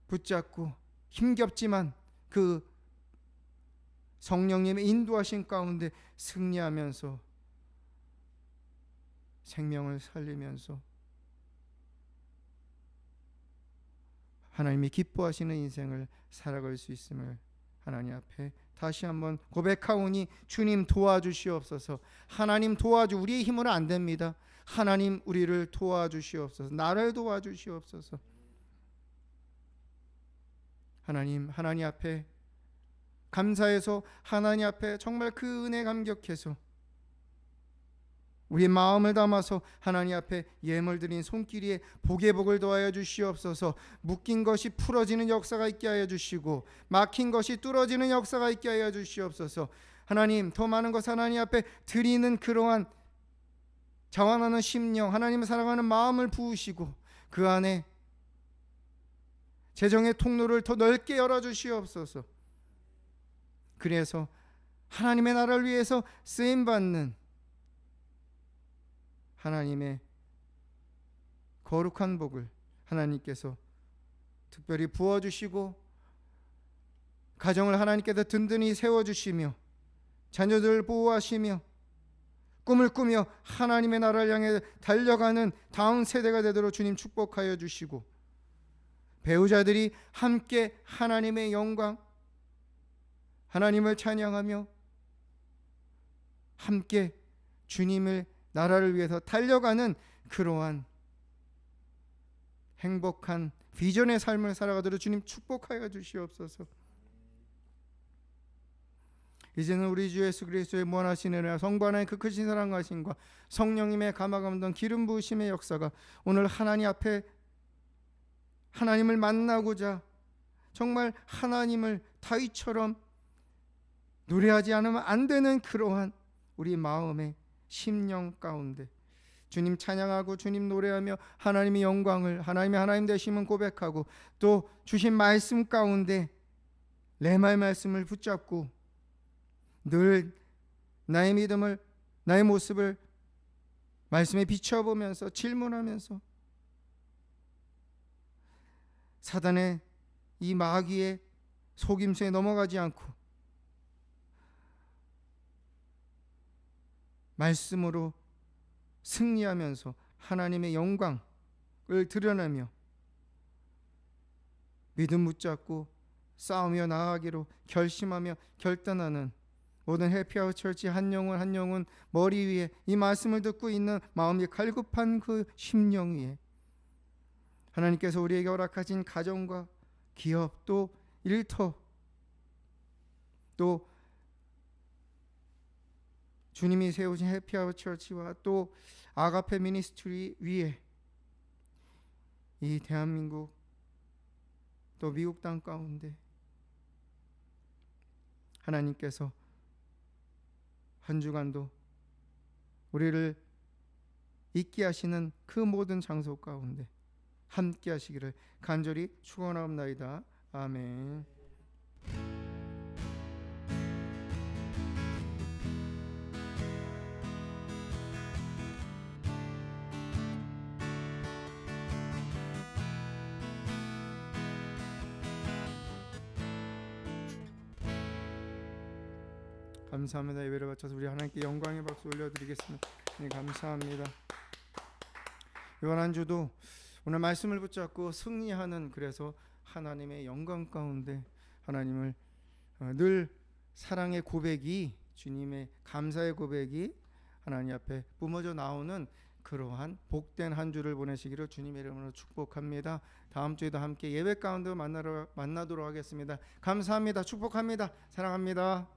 붙잡고 힘겹지만 그 성령님의 인도하신 가운데 승리하면서 생명을 살리면서 하나님이 기뻐하시는 인생을 살아갈 수 있음을 하나님 앞에 다시 한번 고백하오니 주님 도와주시옵소서. 하나님 우리의 힘으로 안 됩니다. 하나님 우리를 도와주시옵소서. 나를 도와주시옵소서. 하나님 앞에 감사해서, 하나님 앞에 정말 그 은혜 감격해서 우리의 마음을 담아서 하나님 앞에 예물 드린 손길이에 복의 복을 더하여 주시옵소서. 묶인 것이 풀어지는 역사가 있게 하여 주시고 막힌 것이 뚫어지는 역사가 있게 하여 주시옵소서. 하나님, 더 많은 것 하나님 앞에 드리는 그러한 자원하는 심령, 하나님을 사랑하는 마음을 부으시고 그 안에 재정의 통로를 더 넓게 열어주시옵소서. 그래서 하나님의 나라를 위해서 쓰임받는 하나님의 거룩한 복을 하나님께서 특별히 부어주시고 가정을 하나님께서 든든히 세워주시며 자녀들을 보호하시며 꿈을 꾸며 하나님의 나라를 향해 달려가는 다음 세대가 되도록 주님 축복하여 주시고 배우자들이 함께 하나님의 영광, 하나님을 찬양하며 함께 주님을 나라를 위해서 달려가는 그러한 행복한 비전의 삶을 살아가도록 주님 축복하여 주시옵소서. 이제는 우리 주 예수 그리스도의 무한하신 은혜와 성부 하나님의 그 크신 사랑하심과 성령님의 감화감동 기름 부으심의 역사가 오늘 하나님 앞에 하나님을 만나고자 정말 하나님을 다윗처럼 노래하지 않으면 안 되는 그러한 우리 마음의 심령 가운데 주님 찬양하고 주님 노래하며 하나님의 영광을, 하나님 되심은 고백하고 또 주신 말씀 가운데 레마의 말씀을 붙잡고 늘 나의 믿음을, 나의 모습을 말씀에 비춰보면서 질문하면서 사단의 이 마귀의 속임수에 넘어가지 않고 말씀으로 승리하면서 하나님의 영광을 드러내며 믿음 붙잡고 싸우며 나아가기로 결심하며 결단하는 모든 해피아웃 처치 한 영혼 머리 위에 이 말씀을 듣고 있는 마음이 갈급한 그 심령 위에 하나님께서 우리에게 허락하신 가정과 기업 또 일터 또 주님이 세우신 해피아워 처치와 또 아가페 미니스트리 위에 이 대한민국 또 미국 땅 가운데 하나님께서 한 주간도 우리를 있게 하시는 그 모든 장소 가운데 함께 하시기를 간절히 축원하옵나이다. 아멘. 감사합니다. 예배를 바쳐서 우리 하나님께 영광의 박수 올려드리겠습니다. 네, 감사합니다. 이번 한 주도 오늘 말씀을 붙잡고 승리하는, 그래서 하나님의 영광 가운데 하나님을 늘 사랑의 고백이, 주님의 감사의 고백이 하나님 앞에 뿜어져 나오는 그러한 복된 한 주를 보내시기를 주님의 이름으로 축복합니다. 다음 주에도 함께 예배 가운데 만나도록 하겠습니다. 감사합니다. 축복합니다. 사랑합니다.